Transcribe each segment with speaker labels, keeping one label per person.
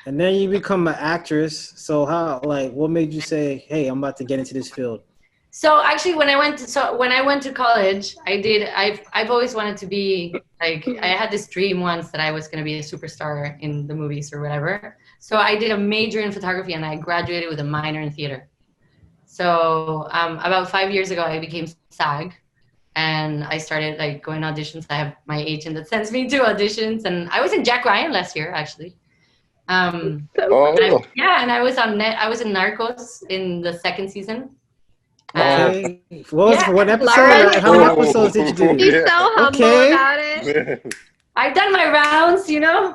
Speaker 1: And then you become an actress. So how, like, what made you say, "Hey, I'm about to get into this field"?
Speaker 2: So actually, when I went to college, I've always wanted to be like, I had this dream once that I was going to be a superstar in the movies or whatever. So I did a major in photography and I graduated with a minor in theater. So about 5 years ago, I became SAG and I started like going auditions. I have my agent that sends me to auditions, and I was in Jack Ryan last year actually. Um,
Speaker 3: So
Speaker 4: Oh,
Speaker 2: yeah, and I was on net. I was in Narcos in the second season. Uh,
Speaker 4: oh,
Speaker 1: Okay.
Speaker 2: yeah,
Speaker 1: What episode?
Speaker 3: Lara's
Speaker 1: How many
Speaker 4: oh,
Speaker 1: episodes did you do?
Speaker 3: she's
Speaker 4: yeah.
Speaker 3: so humble
Speaker 1: Okay.
Speaker 3: about it.
Speaker 4: Man.
Speaker 2: I've done my rounds, you know.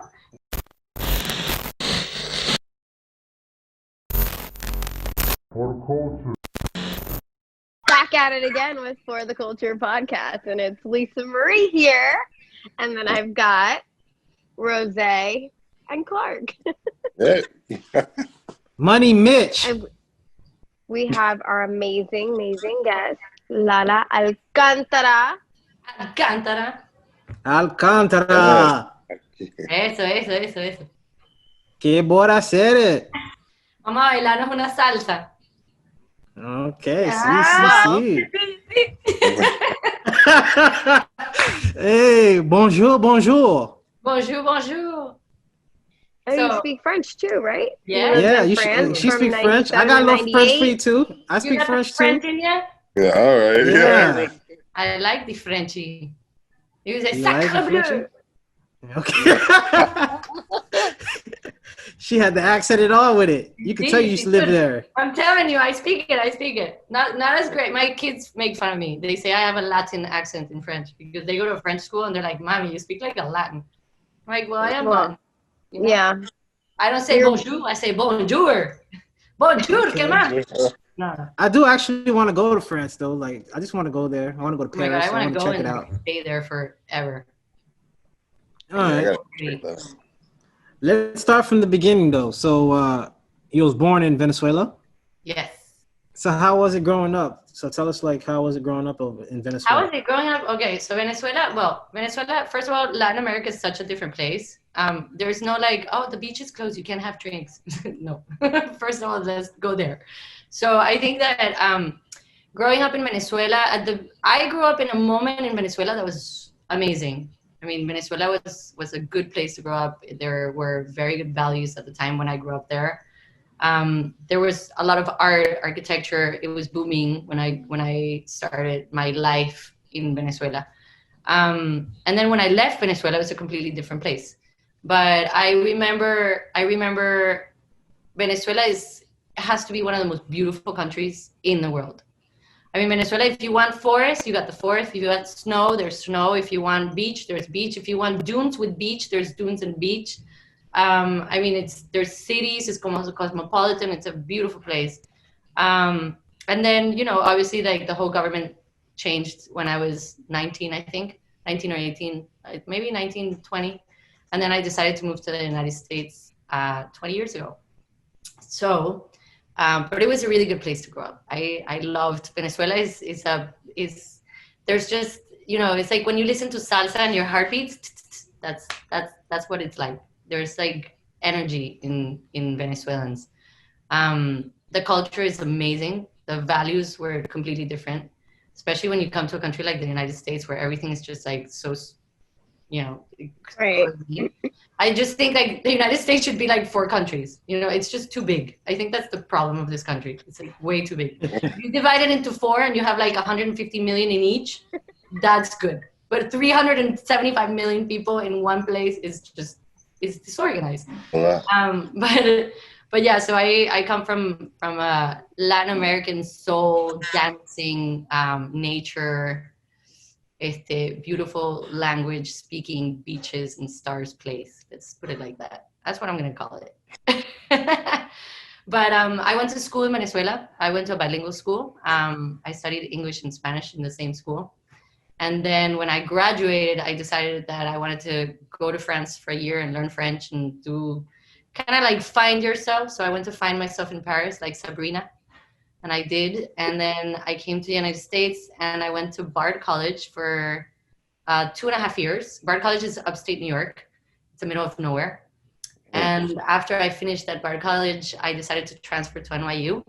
Speaker 3: Back at it again with For the Culture podcast, and it's Lisa Marie here, and then I've got Rose and Clark,
Speaker 4: Yeah.
Speaker 1: Money Mitch.
Speaker 3: and we have our amazing guest, Lara Alcantara.
Speaker 2: Alcántara.
Speaker 4: Yeah.
Speaker 1: Alcantara.
Speaker 2: Eso.
Speaker 1: Que bora hacer it.
Speaker 2: Vamos a bailarnos una salsa.
Speaker 1: Okay.
Speaker 2: Ah,
Speaker 1: See.
Speaker 2: sí, sí.
Speaker 1: Hey, bonjour.
Speaker 2: Bonjour.
Speaker 3: Oh, you
Speaker 2: So,
Speaker 3: speak French too, right? You
Speaker 2: yeah.
Speaker 3: lived
Speaker 1: Yeah,
Speaker 3: in
Speaker 1: you
Speaker 3: France
Speaker 1: should. She
Speaker 3: from
Speaker 1: speak French. I
Speaker 3: 97
Speaker 1: got
Speaker 3: to
Speaker 1: a little French for you
Speaker 3: 98.
Speaker 1: too. I
Speaker 2: You
Speaker 1: speak
Speaker 2: got the
Speaker 1: French too.
Speaker 2: French in you?
Speaker 4: Yeah, all right.
Speaker 1: Yeah.
Speaker 2: I like the Frenchy. You say
Speaker 1: You like the
Speaker 2: sacre
Speaker 1: Frenchy?
Speaker 2: bleu.
Speaker 1: Okay. She had the accent and all with it. You could tell you
Speaker 2: See,
Speaker 1: used
Speaker 2: she
Speaker 1: to live
Speaker 2: should.
Speaker 1: there.
Speaker 2: I'm telling you, I speak it. Not as great. My kids make fun of me. They say I have a Latin accent in French because they go to a French school and they're like, "Mommy, you speak like a Latin." I'm like, well, I am
Speaker 3: Well,
Speaker 2: Latin. You know?
Speaker 3: yeah.
Speaker 2: I don't say
Speaker 3: You're
Speaker 2: bonjour. I say bonjour. Bonjour,
Speaker 1: Okay.
Speaker 2: que más? No.
Speaker 1: I do actually want to go to France though. Like, I just want to go there. I want to go to
Speaker 2: Oh my god, I
Speaker 1: Paris. I
Speaker 2: want
Speaker 1: want
Speaker 2: to
Speaker 1: to
Speaker 2: go
Speaker 1: check
Speaker 2: and
Speaker 1: it
Speaker 2: like
Speaker 1: out.
Speaker 2: stay there forever.
Speaker 1: All
Speaker 2: Like,
Speaker 4: Yeah, I
Speaker 1: right.
Speaker 4: gotta check
Speaker 2: really.
Speaker 4: that.
Speaker 1: Let's start from the beginning though. So, you was born in Venezuela.
Speaker 2: Yes.
Speaker 1: So how was it growing up? So tell us, like, how was it growing up in
Speaker 2: How was
Speaker 1: Venezuela?
Speaker 2: it growing up? Okay, so Venezuela. Well, Venezuela. First of all, Latin America is such a different place. There's no like, oh, the beach is closed, you can't have drinks. No. First of all, let's go there. So I think that growing up in Venezuela, I grew up in a moment in Venezuela that was amazing. I mean, Venezuela was a good place to grow up. There were very good values at the time when I grew up there. There was a lot of art, architecture. It was booming when I started my life in Venezuela. And then when I left Venezuela, it was a completely different place. But I remember Venezuela has to be one of the most beautiful countries in the world. I mean, Venezuela, if you want forest, you got the forest. If you want snow, there's snow. If you want beach, there's beach. If you want dunes with beach, there's dunes and beach. I mean, there's cities. It's cosmopolitan. It's a beautiful place. And then, obviously, like the whole government changed when I was 19, I think, 19 or 18, maybe 19, 20. And then I decided to move to the United States 20 years ago. So, but it was a really good place to grow up. I loved Venezuela. Is there's just it's like when you listen to salsa and your heart beats. That's what it's like. There's like energy in Venezuelans. The culture is amazing. The values were completely different, especially when you come to a country like the United States where everything is just like so, you know,
Speaker 3: right.
Speaker 2: crazy. I just think like the United States should be like four countries. It's just too big. I think that's the problem of this country. It's like way too big. If you divide it into four and you have like 150 million in each, that's good. But 375 million people in one place is disorganized.
Speaker 4: Wow.
Speaker 2: But yeah, so I come from a Latin American soul dancing nature, beautiful language speaking beaches and stars place. Let's put it like that. That's what I'm gonna call it. But I went to school in Venezuela. I went to a bilingual school. I studied English and Spanish in the same school. And then when I graduated, I decided that I wanted to go to France for a year and learn French and do kind of like find yourself. So I went to find myself in Paris, like Sabrina, and I did. And then I came to the United States and I went to Bard College for 2.5 years. Bard College is upstate New York. It's the middle of nowhere. And after I finished at Bard College, I decided to transfer to NYU.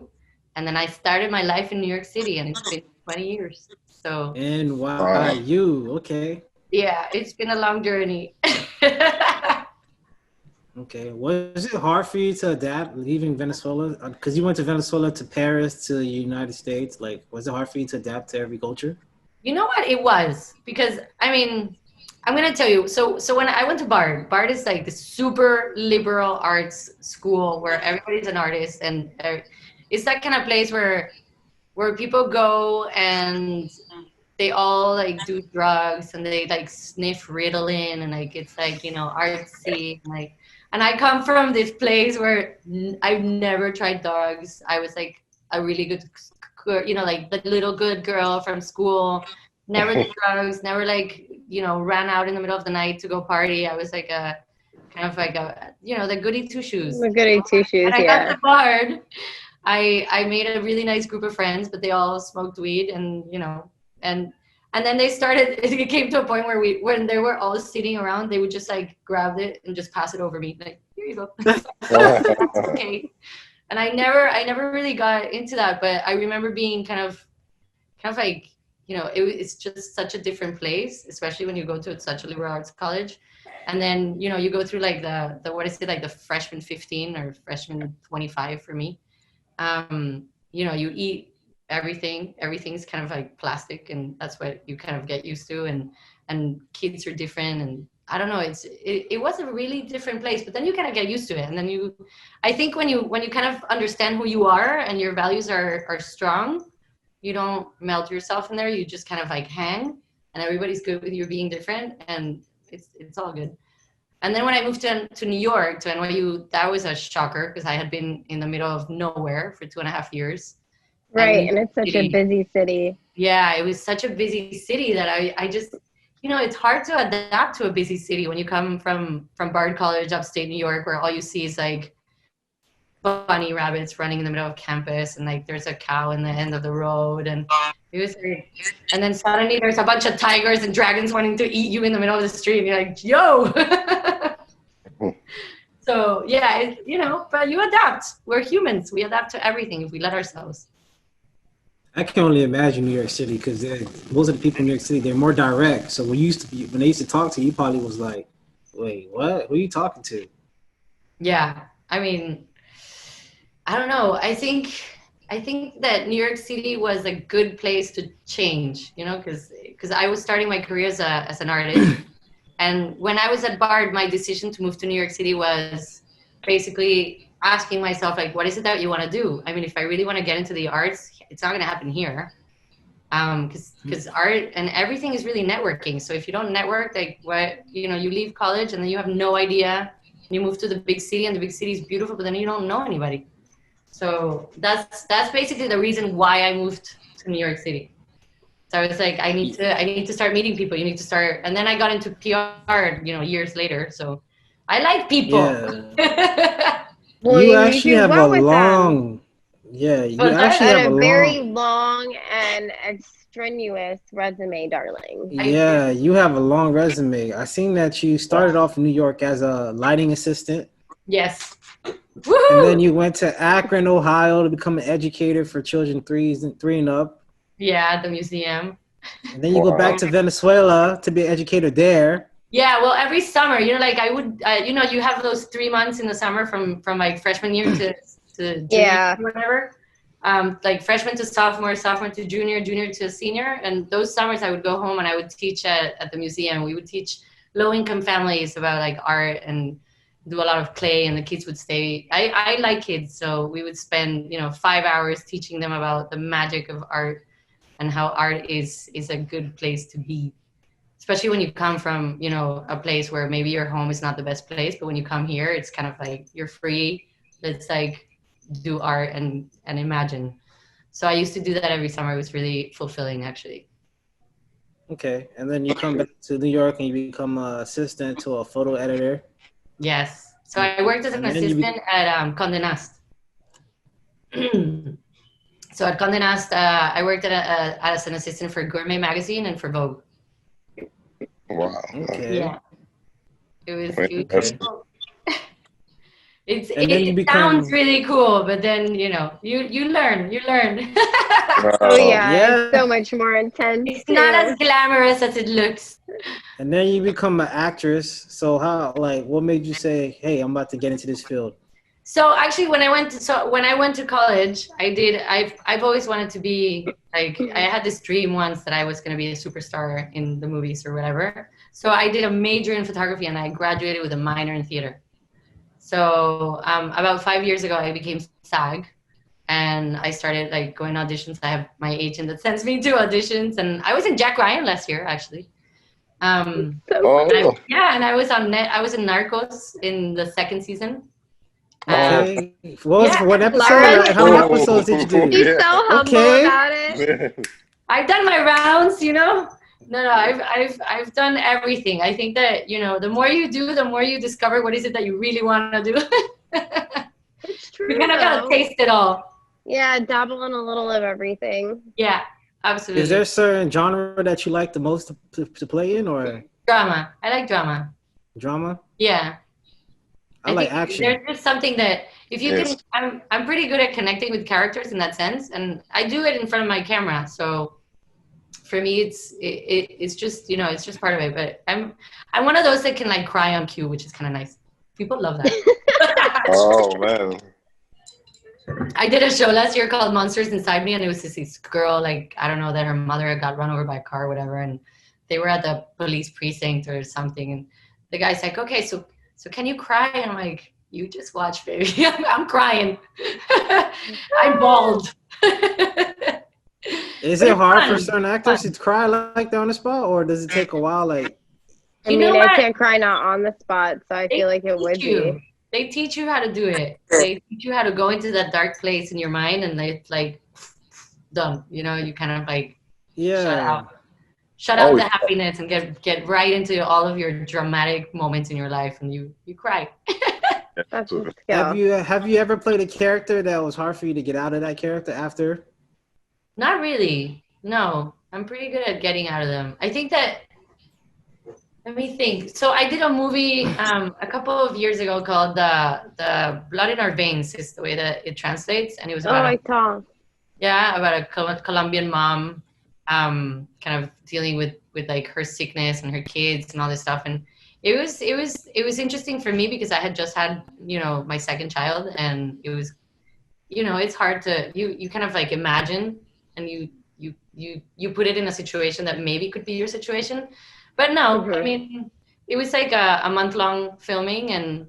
Speaker 2: And then I started my life in New York City, and it's been 20 years. So
Speaker 1: NYU, okay.
Speaker 2: yeah, it's been a long journey.
Speaker 1: Okay. Was it hard for you to adapt leaving Venezuela? Because you went to Venezuela, to Paris, to the United States. Like, was it hard for you to adapt to every culture?
Speaker 2: You know what? It was, because I mean, I'm gonna tell you. So when I went to Bard is like the super liberal arts school where everybody's an artist, and it's that kind of place where people go and they all like do drugs and they like sniff Ritalin, and like it's like, you know, artsy, and like. And I come from this place where I've never tried drugs. I was like a really good, you know, like the little good girl from school. Never did drugs. Never like, you know, ran out in the middle of the night to go party. I was like a kind of like a, you know, the goody two shoes.
Speaker 3: The goody two shoes,
Speaker 2: And I
Speaker 3: yeah.
Speaker 2: got to Bard. I made a really nice group of friends, but they all smoked weed, and you know, and then they started. It came to a point where when they were all sitting around, they would just like grab it and just pass it over me, like, here you go. That's okay. And I never really got into that, but I remember being kind of like, you know, it's just such a different place, especially when you go to such a liberal arts college. And then, you know, you go through like the what is it, like the freshman 15 or freshman 25 for me. You know, you eat everything's kind of like plastic, and that's what you kind of get used to, and kids are different, and I don't know, it was a really different place, but then you kind of get used to it, and then I think when you kind of understand who you are and your values are strong, you don't melt yourself in there, you just kind of like hang, and everybody's good with you being different, and it's all good. And then when I moved to New York, to NYU, that was a shocker, because I had been in the middle of nowhere for 2.5 years.
Speaker 3: Right, and it's such a busy city.
Speaker 2: Yeah, it was such a busy city that I just, you know, it's hard to adapt to a busy city when you come from Bard College, upstate New York, where all you see is like bunny rabbits running in the middle of campus, and like there's a cow in the end of the road, and it was like, and then suddenly there's a bunch of tigers and dragons wanting to eat you in the middle of the street, and you're like, yo. So yeah, you know, but you adapt. We're humans. We adapt to everything if we let ourselves.
Speaker 1: I can only imagine New York City, because most of the people in New York City, they're more direct. So when they used to talk to you, probably was like, wait, what? Who are you talking to?
Speaker 2: Yeah, I mean, I don't know. I think that New York City was a good place to change, you know, because I was starting my career as an artist. And when I was at Bard, my decision to move to New York City was basically asking myself, like, what is it that you want to do? I mean, if I really want to get into the arts, it's not going to happen here. Because art and everything is really networking. So if you don't network, like, what, you know, you leave college and then you have no idea. You move to the big city, and the big city is beautiful, but then you don't know anybody. So that's basically the reason why I moved to New York City. So I was like, I need to start meeting people. You need to start, and then I got into PR, you know, years later. So I like people.
Speaker 1: Yeah.
Speaker 3: Well,
Speaker 1: you actually have
Speaker 3: well
Speaker 1: a long, yeah. You actually have a
Speaker 3: very long and strenuous resume, darling.
Speaker 1: Yeah, you have a long resume. I seen that you started off in New York as a lighting assistant.
Speaker 2: Yes.
Speaker 1: Woo-hoo! And then you went to Akron, Ohio, to become an educator for children 3 and up.
Speaker 2: Yeah, at the museum.
Speaker 1: And then you go back to Venezuela to be an educator there.
Speaker 2: Yeah, well, every summer, you know, like I would, you know, you have those 3 months in the summer from like freshman year to junior, or whatever. Like freshman to sophomore, sophomore to junior, junior to senior. And those summers I would go home and I would teach at the museum. We would teach low-income families about like art and do a lot of clay, and the kids would stay. I like kids, so we would spend, you know, 5 hours teaching them about the magic of art and how art is a good place to be. Especially when you come from, you know, a place where maybe your home is not the best place, but when you come here, it's kind of like you're free. It's like do art and imagine. So I used to do that every summer. It was really fulfilling, actually.
Speaker 1: Okay, and then you come back to New York and you become an assistant to a photo editor.
Speaker 2: Yes. So I worked as an assistant at Condé Nast. So at Condé Nast, I worked as an assistant for Gourmet Magazine and for Vogue.
Speaker 4: Wow.
Speaker 1: Okay.
Speaker 2: Yeah. It was cool.
Speaker 1: And then you
Speaker 2: It sounds
Speaker 1: become
Speaker 2: really cool, but then you learn.
Speaker 3: Oh yeah, it's
Speaker 1: yeah,
Speaker 3: so much more intense
Speaker 2: It's not
Speaker 3: too.
Speaker 2: as glamorous as it looks.
Speaker 1: and then you become an actress. So how like what made you say, "Hey, I'm about to get into this field"?
Speaker 2: So actually, when I went to college, I've always wanted to be like, I had this dream once that I was going to be a superstar in the movies or whatever. So I did a major in photography and I graduated with a minor in theater. So about 5 years ago, I became SAG and I started like going auditions. I have my agent that sends me to auditions, and I was in Jack Ryan last year actually.
Speaker 3: So
Speaker 4: Oh,
Speaker 2: Yeah, and I was on net. I was in Narcos in the second season. Um,
Speaker 1: Okay, what was
Speaker 2: yeah,
Speaker 1: for what episode?
Speaker 3: Lara,
Speaker 1: How many episodes did you do?
Speaker 3: she's
Speaker 4: yeah.
Speaker 3: so humble
Speaker 1: Okay,
Speaker 3: about it.
Speaker 2: I've done my rounds, No, I've done everything. I think that the more you do, the more you discover what is it that you really want to do.
Speaker 3: It's true
Speaker 2: You kind of gotta
Speaker 3: though.
Speaker 2: taste it all.
Speaker 3: Yeah, dabble in a little of everything.
Speaker 2: Yeah,
Speaker 1: is there
Speaker 2: absolutely.
Speaker 1: a certain genre that you like the most to play in, or
Speaker 2: Drama. I like drama.
Speaker 1: drama?
Speaker 2: Yeah,
Speaker 1: I
Speaker 2: I
Speaker 1: like
Speaker 2: think
Speaker 1: action.
Speaker 2: there's just something that if you can,
Speaker 4: Yes.
Speaker 2: I'm pretty good at connecting with characters in that sense, and I do it in front of my camera. So for me, it's just it's just part of it. But I'm one of those that can like cry on cue, which is kind of nice. People love that.
Speaker 4: Oh man.
Speaker 2: I did a show last year called Monsters Inside Me, and it was this girl, like, I don't know, that her mother got run over by a car or whatever, and they were at the police precinct or something, and the guy's like, okay, so can you cry? And I'm like, you just watch, baby. I'm crying. I'm bald. But
Speaker 1: Is it
Speaker 2: it's
Speaker 1: hard for
Speaker 2: fun.
Speaker 1: certain
Speaker 2: It's
Speaker 1: actors
Speaker 2: fun.
Speaker 1: to cry like that on the spot, or does it take a while? Like,
Speaker 3: I
Speaker 2: You know
Speaker 3: mean, I
Speaker 2: what?
Speaker 3: can't cry not on the spot, so I
Speaker 2: They
Speaker 3: feel like it would
Speaker 2: teach you.
Speaker 3: be.
Speaker 2: They teach you how to do it. They teach you how to go into that dark place in your mind, and it's like done. You kind of like shut
Speaker 1: yeah,
Speaker 2: out. Shut out
Speaker 4: Oh,
Speaker 2: the happiness and get right into all of your dramatic moments in your life, and you cry.
Speaker 3: That's a
Speaker 4: yeah.
Speaker 3: skill.
Speaker 1: have you ever played a character that was hard for you to get out of that character after?
Speaker 2: Not really. No, I'm pretty good at getting out of them. I think that. Let me think. So I did a movie a couple of years ago called the Blood in Our Veins is the way that it translates, and it was
Speaker 3: Oh,
Speaker 2: about
Speaker 3: I saw.
Speaker 2: about a Colombian mom, kind of dealing with like her sickness and her kids and all this stuff, and it was interesting for me because I had just had my second child, and it was it's hard to you kind of like imagine, and you put it in a situation that maybe could be your situation, but no, I
Speaker 3: Mhm.
Speaker 2: mean it was like a month-long filming, and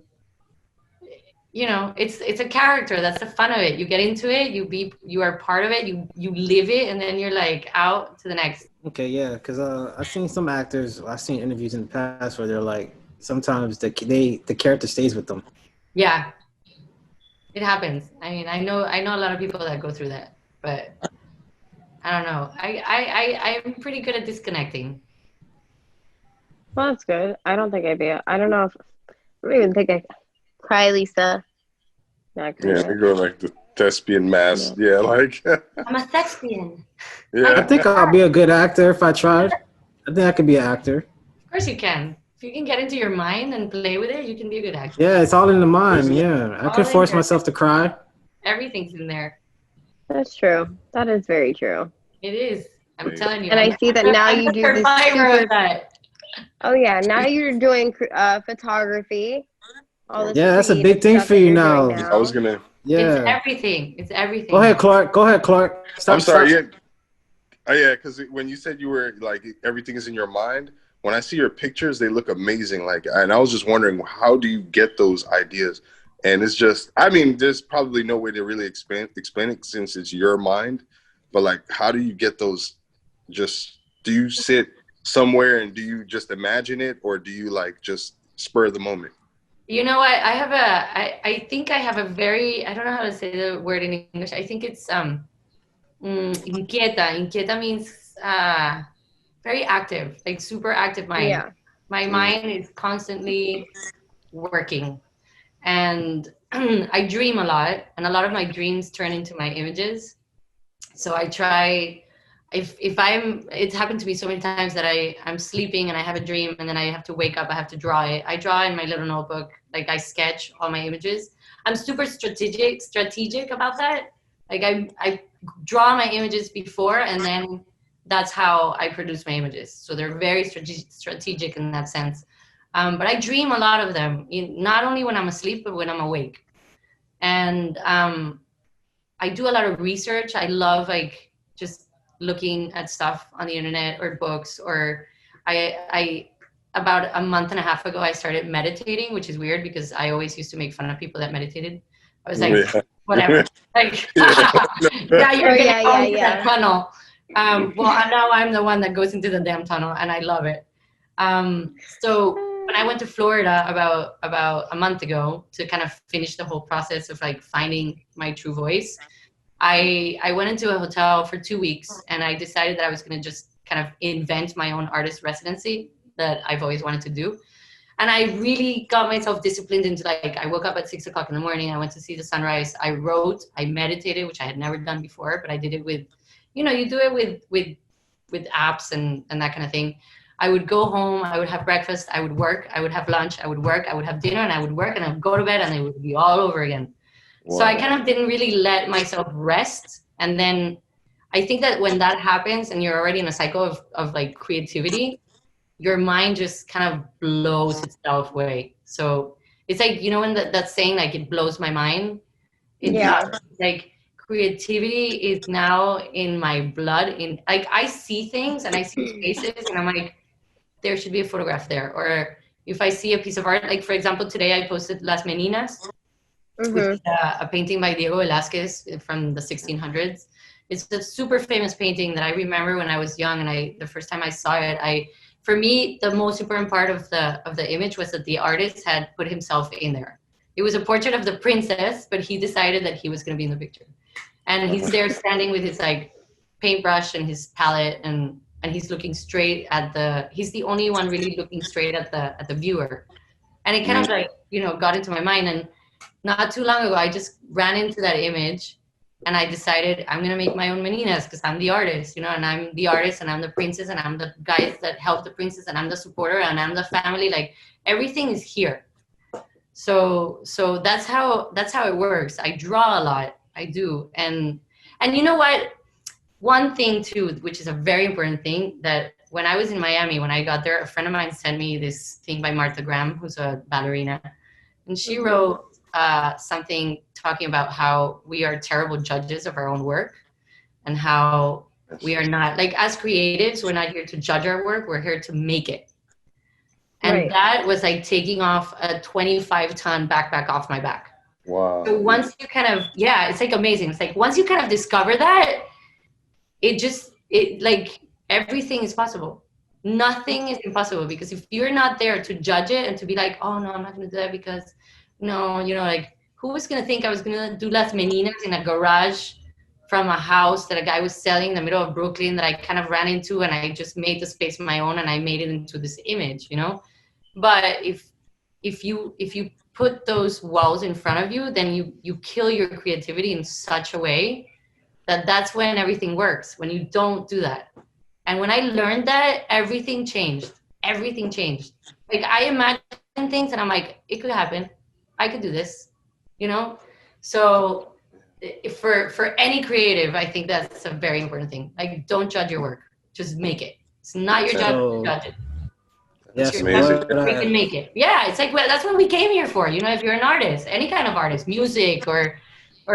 Speaker 2: it's a character. That's the fun of it. You get into it, you are part of it, you live it, and then you're like out to the next.
Speaker 1: Okay, yeah, because I've seen some actors. I've seen interviews in the past where they're like, sometimes the character stays with them.
Speaker 2: Yeah, it happens. I mean, I know a lot of people that go through that, but I don't know. I'm pretty good at disconnecting.
Speaker 3: Well, that's good. I don't think I'd be. I don't know if I don't even think I cry, Lisa. Not
Speaker 4: Yeah,
Speaker 3: gonna.
Speaker 4: they go like the thespian mask.
Speaker 3: No.
Speaker 4: Yeah, like
Speaker 2: I'm a thespian.
Speaker 1: I
Speaker 4: yeah.
Speaker 1: think I'll be a good actor if I tried. I think I could be an actor.
Speaker 2: Of course you can. If you can get into your mind and play with it, you can be a good actor.
Speaker 1: Yeah, it's all in the mind. Yeah, I
Speaker 2: All
Speaker 1: could
Speaker 2: in
Speaker 1: force
Speaker 2: there.
Speaker 1: myself to cry.
Speaker 2: Everything's in there.
Speaker 3: That's true. That is very true.
Speaker 2: It is. I'm telling you.
Speaker 3: And I see that now
Speaker 2: I'm
Speaker 3: you
Speaker 2: the
Speaker 3: do this
Speaker 2: survivor
Speaker 3: super.
Speaker 2: of that.
Speaker 3: Oh yeah, now you're doing photography. All the
Speaker 1: Yeah, that's a
Speaker 3: creative
Speaker 1: big thing
Speaker 3: stuff
Speaker 1: for
Speaker 3: that
Speaker 1: you
Speaker 3: you're doing
Speaker 1: now.
Speaker 4: I was
Speaker 3: now.
Speaker 4: gonna.
Speaker 2: It's
Speaker 1: Yeah.
Speaker 2: everything. It's everything.
Speaker 1: Go ahead, Clark. Go ahead, Clark.
Speaker 4: I'm
Speaker 1: Stop.
Speaker 4: sorry.
Speaker 1: Stop.
Speaker 4: Yeah. Oh, yeah, because when you said you were like everything is in your mind, when I see your pictures, they look amazing. Like, and I was just wondering, how do you get those ideas? And it's just, I mean, there's probably no way to really explain it since it's your mind. But like, how do you get those? Just do you sit somewhere and do you just imagine it, or do you like just spur of the moment?
Speaker 2: You know what? I think I have a very, I don't know how to say the word in English. I think it's inquieta. Inquieta means very active, like super active mind.
Speaker 3: Yeah.
Speaker 2: My mind is constantly working, and I dream a lot, and a lot of my dreams turn into my images. So I try, if it's happened to me so many times that I'm sleeping and I have a dream and then I have to wake up, I have to draw it. I draw in my little notebook, like I sketch all my images. I'm super strategic about that. Like I draw my images before, and then that's how I produce my images. So they're very strategic in that sense. But I dream a lot of them, not only when I'm asleep, but when I'm awake. And I do a lot of research. I love like just looking at stuff on the internet or books, or I about a month and a half ago, I started meditating, which is weird because I always used to make fun of people that meditated. I was like, whatever. Like, yeah, you're getting going into that tunnel. Well, now I'm the one that goes into the damn tunnel, and I love it. So when I went to Florida about a month ago to kind of finish the whole process of like finding my true voice, I went into a hotel for 2 weeks, and I decided that I was going to just kind of invent my own artist residency that I've always wanted to do. And I really got myself disciplined into like, I woke up at 6 o'clock in the morning. I went to see the sunrise. I wrote, I meditated, which I had never done before, but I did it with, you do it with apps and that kind of thing. I would go home, I would have breakfast, I would work, I would have lunch, I would work, I would have dinner, and I would work, and I would go to bed, and it would be all over again. Wow. So I kind of didn't really let myself rest. And then I think that when that happens and you're already in a cycle of like creativity, your mind just kind of blows itself away. So it's like, when that saying, like, it blows my mind. It's like creativity is now in my blood. In like, I see things and I see spaces, and I'm like, there should be a photograph there. Or if I see a piece of art, like for example, today I posted Las Meninas, which is a painting by Diego Velázquez from the 1600s. It's a super famous painting that I remember when I was young, and the first time I saw it, for me, the most important part of the image was that the artist had put himself in there. It was a portrait of the princess, but he decided that he was going to be in the picture. And he's there standing with his like paintbrush and his palette, and he's looking straight at he's the only one really looking straight at the viewer. And it kind of like, got into my mind. And not too long ago, I just ran into that image, and I decided I'm going to make my own meninas because I'm the artist, and I'm the artist, and I'm the princess, and I'm the guys that help the princess, and I'm the supporter, and I'm the family. Like, everything is here. So that's how it works. I draw a lot. I do. And you know what? One thing too, which is a very important thing, that when I was in Miami, when I got there, a friend of mine sent me this thing by Martha Graham, who's a ballerina. And she wrote something talking about how we are terrible judges of our own work, and how we are not, like, as creatives, we're not here to judge our work, we're here to make it. And that was like taking off a 25-ton backpack off my back.
Speaker 4: Wow.
Speaker 2: So once you kind of, it's like amazing. It's like once you kind of discover that, it like everything is possible. Nothing is impossible, because if you're not there to judge it and to be like, oh no, I'm not going to do that because no, like, who was going to think I was going to do Las Meninas in a garage from a house that a guy was selling in the middle of Brooklyn that I kind of ran into, and I just made the space my own, and I made it into this image, But if you put those walls in front of you, then you kill your creativity in such a way that's when everything works, when you don't do that. And when I learned that, everything changed. Everything changed. Like, I imagine things and I'm like, it could happen. I could do this, So for any creative, I think that's a very important thing. Like, don't judge your work. Just make it. It's not your job to judge it.
Speaker 1: Yes,
Speaker 2: we can make it. Yeah, it's like, well, that's what we came here for. If you're an artist, any kind of artist, music or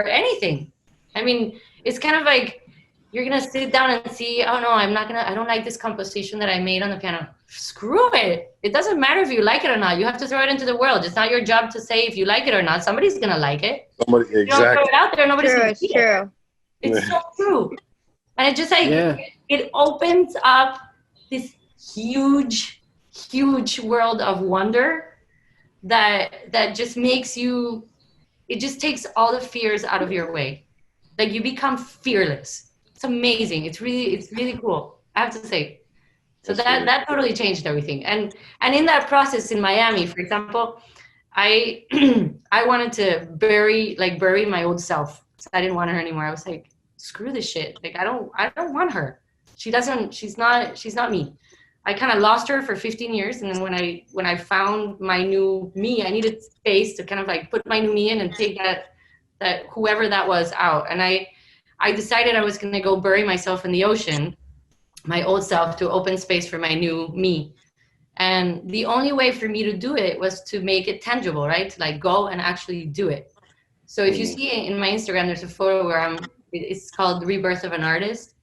Speaker 2: anything. I mean, it's kind of like you're gonna sit down and see, oh no, I don't like this composition that I made on the piano. Screw it. It doesn't matter if you like it or not. You have to throw it into the world. It's not your job to say if you like it or not. Somebody's gonna like it.
Speaker 4: Exactly.
Speaker 2: You don't throw it out there, nobody's gonna see it. It's so true. And it just like it opens up this huge world of wonder that just makes you, it just takes all the fears out of your way. Like, you become fearless. It's amazing. It's really cool, I have to say. So that totally changed everything. And in that process in Miami, for example, I wanted to bury my old self. So I didn't want her anymore. I was like, screw this shit. Like, I don't want her. She's not me. I kind of lost her for 15 years. And then when I found my new me, I needed space to kind of like put my new me in and take that whoever that was out. And I decided I was going to go bury myself in the ocean, my old self, to open space for my new me. And the only way for me to do it was to make it tangible, right? To like go and actually do it. So if you see in my Instagram, there's a photo where it's called The Rebirth of an Artist.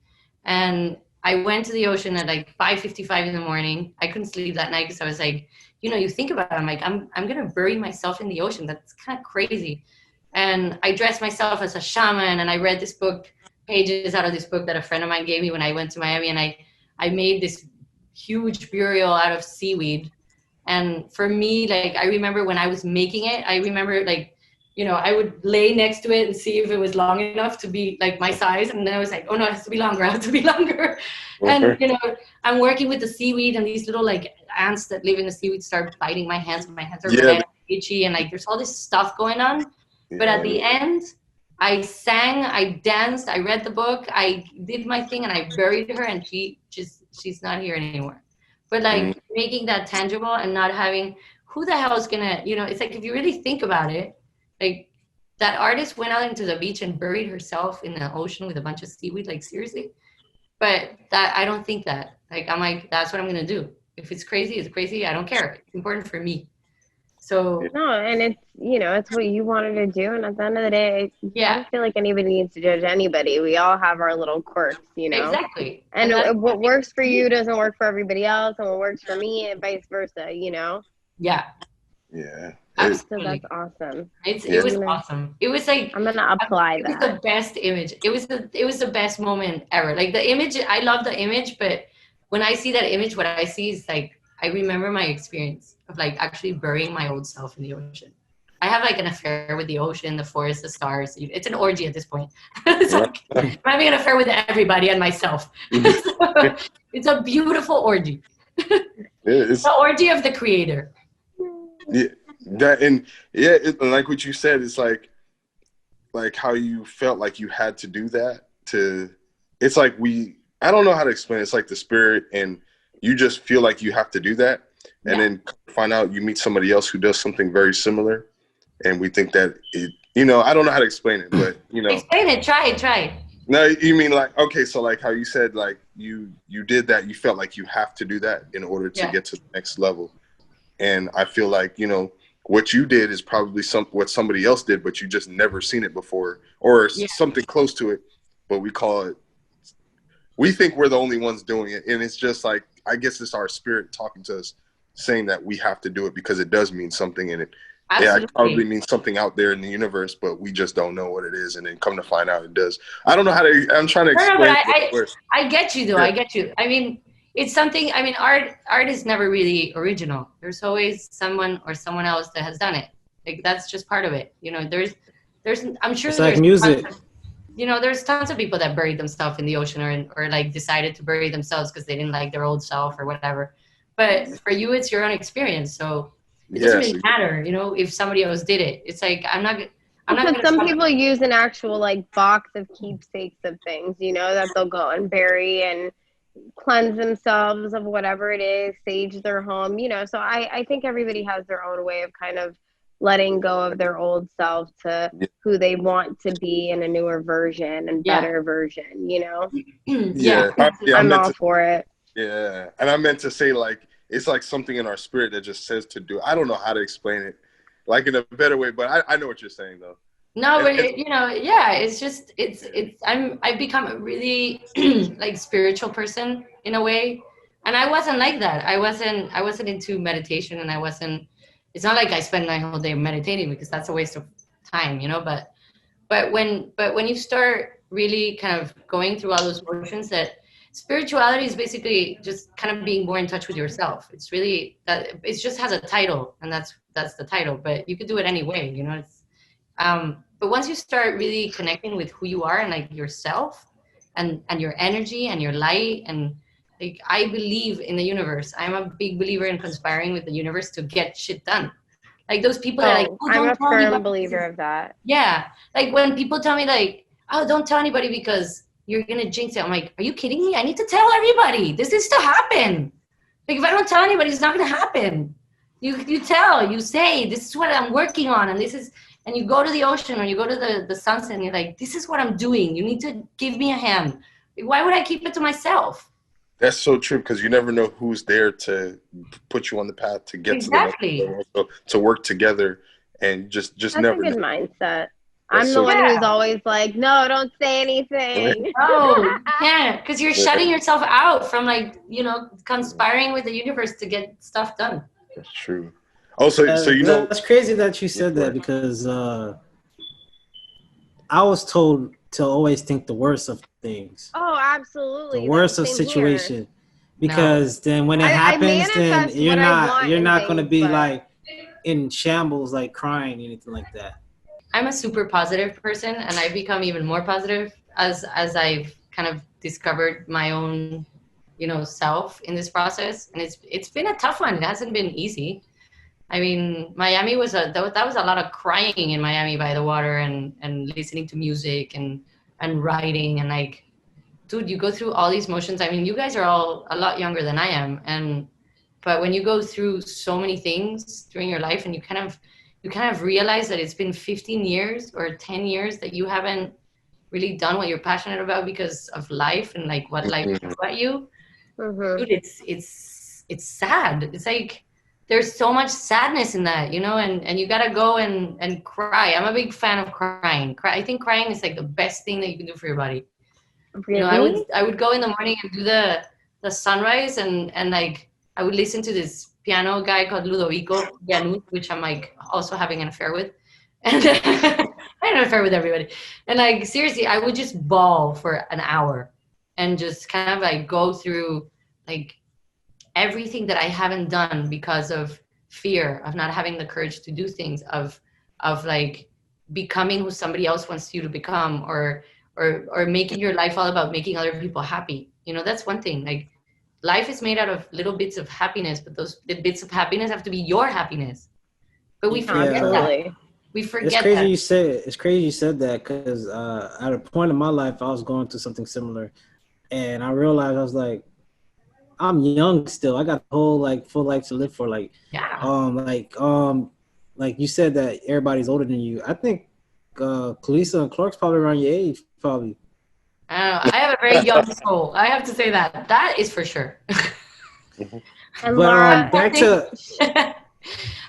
Speaker 2: And I went to the ocean at like 5:55 in the morning. I couldn't sleep that night because I was like, you think about it, I'm like, I'm going to bury myself in the ocean. That's kind of crazy. And I dressed myself as a shaman, and I read this book, pages out of this book that a friend of mine gave me when I went to Miami. And I made this huge burial out of seaweed. And for me, like, I remember when I was making it, I remember like, I would lay next to it and see if it was long enough to be like my size. And then I was like, oh no, it has to be longer. It has to be longer. And, I'm working with the seaweed, and these little like ants that live in the seaweed start biting my hands, and my hands are red and itchy. And like, there's all this stuff going on. But at the end, I sang, I danced, I read the book, I did my thing, and I buried her, and she's not here anymore. But like making that tangible and not having, who the hell is gonna, it's like, if you really think about it, like that artist went out into the beach and buried herself in the ocean with a bunch of seaweed, like seriously. But that, I don't think that, like, I'm like, that's what I'm gonna do. If it's crazy, it's crazy. I don't care. It's important for me. So
Speaker 3: no, and it's it's what you wanted to do, and at the end of the day, I don't feel like anybody needs to judge anybody. We all have our little quirks,
Speaker 2: Exactly.
Speaker 3: And what works for you doesn't work for everybody else, and what works for me, and vice versa.
Speaker 2: Yeah.
Speaker 3: Absolutely. So that's awesome.
Speaker 2: It was awesome. It was like,
Speaker 3: I'm gonna apply that.
Speaker 2: It was the best image. It was the best moment ever. Like the image, I love the image, but when I see that image, what I see is like, I remember my experience of like actually burying my old self in the ocean. I have like an affair with the ocean, the forest, the stars. It's an orgy at this point. It's like, I'm having an affair with everybody and myself. It's a beautiful orgy. It's the orgy of the creator.
Speaker 4: Yeah, like what you said, it's like how you felt like you had to do that it's like I don't know how to explain it. It's like the spirit, and you just feel like you have to do that, and then find out you meet somebody else who does something very similar, and we think that I don't know how to explain it, but
Speaker 2: explain it. Try it.
Speaker 4: No, you mean like, okay, so like how you said, like you did that, you felt like you have to do that in order to get to the next level. And I feel like, what you did is probably what somebody else did, but you just never seen it before, or something close to it, but we think we're the only ones doing it. And it's just like, I guess it's our spirit talking to us, saying that we have to do it because it does mean something in it. Absolutely. It probably means something out there in the universe, but we just don't know what it is. And then come to find out it does. I don't know I'm trying to explain.
Speaker 2: No, I get you though. Yeah. I get you. I mean, it's something, art is never really original. There's always someone or someone else that has done it. Like, that's just part of it. There's I'm sure
Speaker 1: it's like music.
Speaker 2: There's tons of people that buried themselves in the ocean or like decided to bury themselves because they didn't like their old self or whatever. But for you, it's your own experience. So it doesn't really matter, if somebody else did it. It's like, I'm not
Speaker 3: because some people use an actual like box of keepsakes of things, that they'll go and bury and cleanse themselves of whatever it is, sage their home, so I think everybody has their own way of kind of letting go of their old self to who they want to be in a newer version and better version, I'm all for it.
Speaker 4: Yeah. And I meant to say, like, it's like something in our spirit that just says to do. I don't know how to explain it like in a better way, but I know what you're saying though.
Speaker 2: No, but it's just, I've become a really like spiritual person in a way. And I wasn't like that. I wasn't into meditation, and it's not like I spend my whole day meditating because that's a waste of time, but when you start really kind of going through all those motions, that spirituality is basically just kind of being more in touch with yourself. It's really that it just has a title, and that's the title, but you could do it any way, it's but once you start really connecting with who you are and like yourself and your energy and your light, and like, I believe in the universe. I'm a big believer in conspiring with the universe to get shit done. Like those people that are like,
Speaker 3: I'm a firm believer of that.
Speaker 2: Yeah. Like when people tell me like, oh, don't tell anybody because you're going to jinx it. I'm like, are you kidding me? I need to tell everybody. This needs to happen. Like if I don't tell anybody, it's not gonna happen. You tell, you say, this is what I'm working on, and this is, and you go to the ocean or you go to the sunset and you're like, this is what I'm doing. You need to give me a hand. Why would I keep it to myself?
Speaker 4: That's so true, because you never know who's there to put you on the path to get
Speaker 2: Exactly.
Speaker 4: to the next level. So to work together and just
Speaker 3: That's
Speaker 4: never
Speaker 3: a good
Speaker 4: know.
Speaker 3: mindset.
Speaker 4: That's
Speaker 3: I'm
Speaker 4: so
Speaker 3: the one
Speaker 2: true.
Speaker 3: who's always like, no, don't say anything.
Speaker 2: No, you can't, because you're shutting yourself out from like, you know, conspiring with the universe to get stuff done.
Speaker 4: That's true. Also, so you know,
Speaker 1: That's crazy that you said that, because I was told to always think the worst of things,
Speaker 3: Oh, absolutely.
Speaker 1: the worst of
Speaker 3: Same
Speaker 1: situation,
Speaker 3: here.
Speaker 1: because then when it
Speaker 3: I
Speaker 1: happens, then
Speaker 3: manifest
Speaker 1: you're
Speaker 3: what I
Speaker 1: not
Speaker 3: want
Speaker 1: you're
Speaker 3: in
Speaker 1: not gonna
Speaker 3: things,
Speaker 1: be
Speaker 3: but-
Speaker 1: like in shambles, like crying, anything like that.
Speaker 2: I'm a super positive person, and I've become even more positive as I've kind of discovered my own, you know, self in this process. And it's been a tough one. It hasn't been easy. I mean, Miami was that was a lot of crying in Miami by the water, and listening to music and writing, and like, dude, you go through all these motions. I mean, you guys are all a lot younger than I am, but when you go through so many things during your life, and you kind of realize that it's been 15 years or 10 years that you haven't really done what you're passionate about because of life and like what life threw at you.
Speaker 3: Mhm.
Speaker 2: Dude, it's sad. It's like there's so much sadness in that, you know, and you gotta go and cry. I'm a big fan of crying. I think crying is like the best thing that you can do for your body.
Speaker 3: Really?
Speaker 2: You know, I would go in the morning and do the sunrise, and like I would listen to this piano guy called Ludovico Janut, which I'm like also having an affair with. And I had an affair with everybody. And like seriously, I would just bawl for an hour and just kind of like go through like everything that I haven't done because of fear, of not having the courage to do things, of like becoming who somebody else wants you to become, or making your life all about making other people happy. You know, that's one thing. Like life is made out of little bits of happiness, but those bits of happiness have to be your happiness. But we forget that.
Speaker 3: Absolutely.
Speaker 2: We forget
Speaker 1: It's crazy
Speaker 2: that.
Speaker 1: you said it's crazy you said that, because at a point in my life I was going through something similar, and I realized I was like, I'm young still. I got a whole like full life to live for. Like,
Speaker 2: Yeah.
Speaker 1: like you said that everybody's older than you. I think Kalisa and Clark's probably around your age, probably.
Speaker 2: I don't know. I have a very young soul. I have to say that. That is for sure.
Speaker 3: And
Speaker 1: But
Speaker 3: Lara,
Speaker 1: back to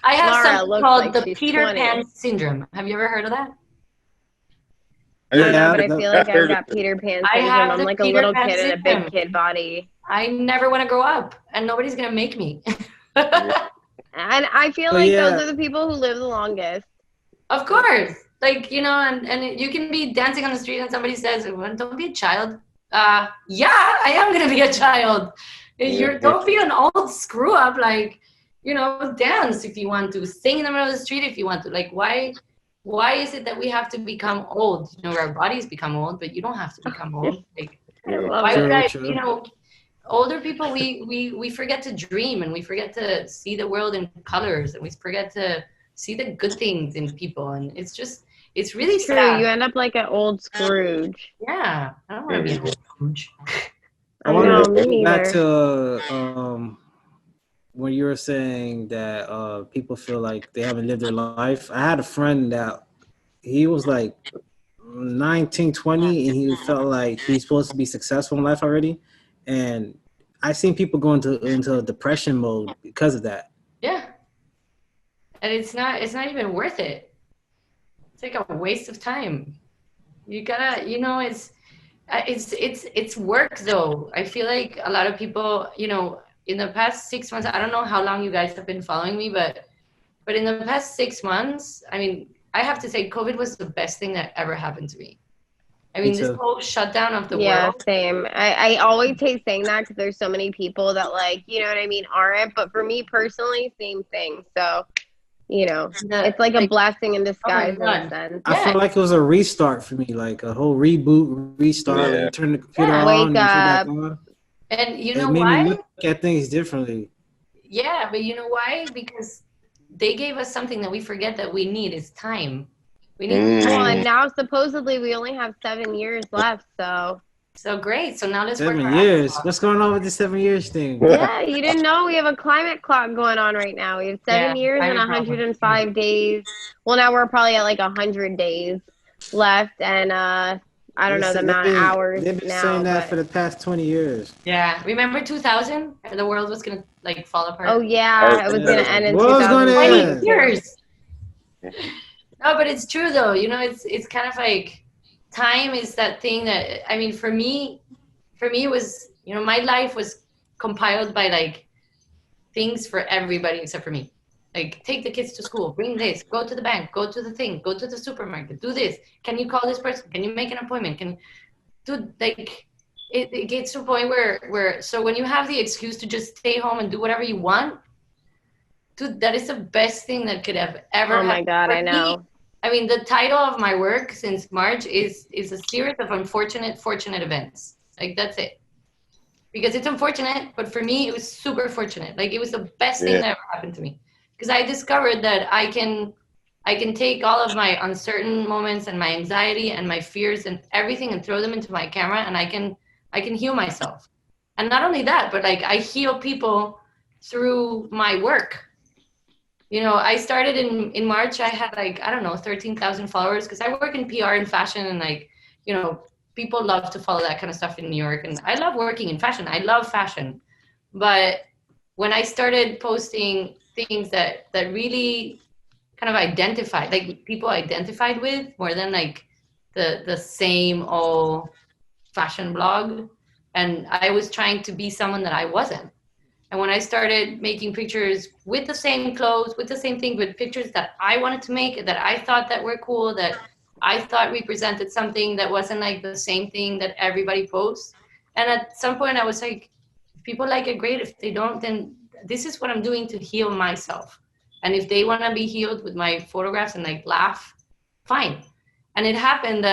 Speaker 2: I have
Speaker 3: Lara
Speaker 2: something
Speaker 3: looks
Speaker 2: called
Speaker 3: like
Speaker 2: the
Speaker 3: she's
Speaker 2: Peter
Speaker 3: 20.
Speaker 2: Pan syndrome. Have you ever heard of that?
Speaker 3: I don't know, but I
Speaker 1: that-
Speaker 3: feel like I've got Peter Pan
Speaker 2: I
Speaker 3: syndrome.
Speaker 2: have
Speaker 3: I'm
Speaker 2: the
Speaker 3: like a
Speaker 2: Peter
Speaker 3: little
Speaker 2: Pan
Speaker 3: kid in a
Speaker 2: syndrome.
Speaker 3: big kid body.
Speaker 2: I never want to grow up, and nobody's gonna make me.
Speaker 3: And I feel
Speaker 1: But
Speaker 3: like
Speaker 1: yeah.
Speaker 3: those are the people who live the longest.
Speaker 2: Of course, like you know, and you can be dancing on the street, and somebody says, well, "Don't be a child." Yeah, I am gonna be a child. Don't be an old screw up. Like, you know, dance if you want to, sing in the middle of the street if you want to. Like, why is it that we have to become old? You know, our bodies become old, but you don't have to become old. Like,
Speaker 3: I love
Speaker 2: why
Speaker 3: it.
Speaker 2: would I?
Speaker 1: True.
Speaker 2: You know, older people, we forget to dream, and we forget to see the world in colors, and we forget to see the good things in people, and it's really
Speaker 3: True,
Speaker 2: sad.
Speaker 3: you end up like an old Scrooge.
Speaker 2: Yeah, I don't want to be an old Scrooge.
Speaker 3: I know, me
Speaker 1: go back
Speaker 3: neither.
Speaker 1: to when you were saying that people feel like they haven't lived their life. I had a friend that he was like 19, 20, and he felt like he's supposed to be successful in life already. And I've seen people go into a depression mode because of that.
Speaker 2: Yeah, and it's not even worth it. It's like a waste of time. You gotta, you know, it's work though. I feel like a lot of people, you know, in the past 6 months, I don't know how long you guys have been following me, but in the past 6 months, I mean, I have to say COVID was the best thing that ever happened to me. I mean, this
Speaker 1: too.
Speaker 2: whole shutdown of the
Speaker 3: Yeah,
Speaker 2: world.
Speaker 3: same. I always hate saying that because there's so many people that like, you know what I mean, aren't. But for me personally, same thing. So, you know, it's like a blessing in disguise in a sense.
Speaker 1: I feel like it was a restart for me, like a whole reboot, restart.
Speaker 4: Yeah.
Speaker 1: Like you turn the computer
Speaker 2: Yeah.
Speaker 1: on,
Speaker 3: Wake
Speaker 1: and turn back
Speaker 3: up.
Speaker 1: on.
Speaker 2: And you
Speaker 1: It
Speaker 2: know
Speaker 1: made
Speaker 2: why?
Speaker 1: me look at things differently.
Speaker 2: Yeah, but you know why? Because they gave us something that we forget that we need is time. We need
Speaker 3: Well,
Speaker 2: time.
Speaker 3: and now supposedly we only have 7 years left. So,
Speaker 2: So great. So now let's work
Speaker 1: 7
Speaker 2: our
Speaker 1: years.
Speaker 2: asses off.
Speaker 1: What's going on with the 7 years thing?
Speaker 3: Yeah, you didn't know we have a climate clock going on right now. We have 7 years and
Speaker 2: climate problem.
Speaker 3: 105 days. Well, now we're probably at like 100 days left, and I don't know the amount of hours
Speaker 1: They've been
Speaker 3: now,
Speaker 1: saying that
Speaker 3: but
Speaker 1: for the past 20 years.
Speaker 2: Yeah. Remember 2000? The world was gonna like fall apart.
Speaker 3: oh yeah, it was gonna end in
Speaker 1: World's gonna
Speaker 3: 2022.
Speaker 1: end.
Speaker 2: 20 years. No, but it's true though. You know, it's kind of like time is that thing that, I mean, for me it was, you know, my life was compiled by like things for everybody except for me. Like, take the kids to school, bring this, go to the bank, go to the thing, go to the supermarket, do this. Can you call this person? Can you make an appointment? Dude, like, it gets to a point where so when you have the excuse to just stay home and do whatever you want, dude, that is the best thing that could have ever
Speaker 3: Oh my
Speaker 2: happened.
Speaker 3: God,
Speaker 2: For
Speaker 3: I know.
Speaker 2: me, I mean, the title of my work since March is a series of fortunate events. Like, that's it. Because it's unfortunate, but for me, it was super fortunate. Like, it was the best thing that ever happened to me. Because I discovered that I can take all of my uncertain moments and my anxiety and my fears and everything and throw them into my camera, and I can heal myself. And not only that, but like, I heal people through my work. You know, I started in March. I had like, I don't know, 13,000 followers because I work in PR and fashion, and like, you know, people love to follow that kind of stuff in New York. And I love working in fashion. I love fashion. But when I started posting things that really kind of identified, like people identified with more than like the same old fashion blog, and I was trying to be someone that I wasn't. And when I started making pictures with the same clothes, with the same thing, with pictures that I wanted to make, that I thought that were cool, that I thought represented something that wasn't like the same thing that everybody posts. And at some point I was like, if people like it, great. If they don't, then this is what I'm doing to heal myself. And if they want to be healed with my photographs and like laugh, fine. And it happened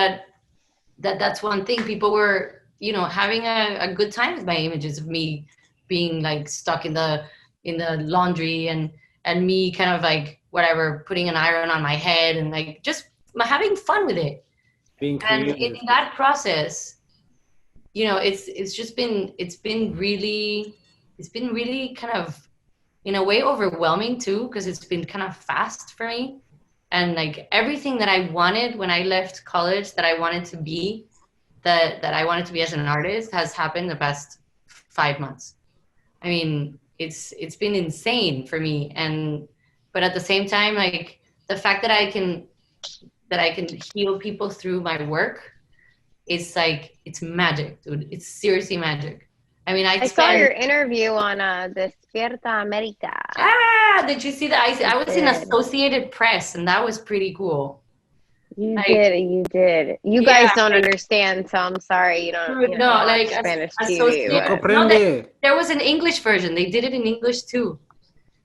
Speaker 2: that's one thing. People were, you know, having a good time with my images of me being like stuck in the laundry, and me kind of like whatever, putting an iron on my head and like just having fun with it.
Speaker 1: Being creative.
Speaker 2: And in that process, you know, it's been really kind of in a way overwhelming too, because it's been kind of fast for me. And like everything that I wanted when I left college, that I wanted to be, that I wanted to be as an artist, has happened the past 5 months. I mean, it's been insane for me. But at the same time, like the fact that I can heal people through my work is like, it's magic, dude. It's seriously magic. I mean,
Speaker 3: I saw your interview on Despierta America.
Speaker 2: Did you see that? I was in Associated Press, and that was pretty cool.
Speaker 3: You did. You guys don't understand, so I'm sorry. You don't watch Spanish TV.
Speaker 2: There was an English version. They did it in English too.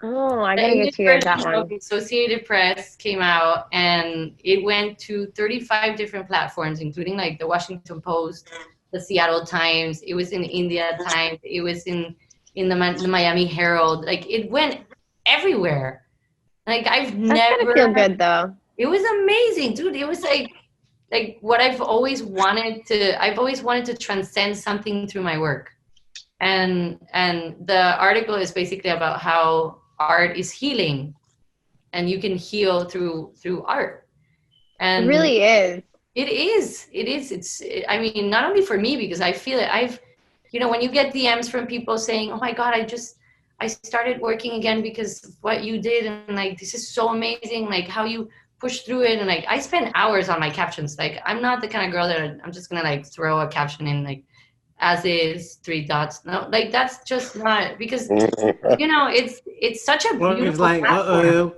Speaker 3: Oh, I gotta get you that one.
Speaker 2: The Associated Press came out, and it went to 35 different platforms, including like the Washington Post, the Seattle Times. It was in India Times. It was in the Miami Herald. Like, it went everywhere. Like, I've never.
Speaker 3: That's gonna feel good though.
Speaker 2: It was amazing, dude. It was like what I've always wanted to transcend something through my work. And the article is basically about how art is healing, and you can heal through art. And
Speaker 3: it really is.
Speaker 2: It is. I mean, not only for me, because I feel it. When you get DMs from people saying, "Oh my God, I started working again because of what you did, and like, this is so amazing, like how you push through it." And like, I spend hours on my captions. Like, I'm not the kind of girl that I'm just gonna like throw a caption in like as is 3 dots. No, like, that's just not, because it's such a beautiful platform.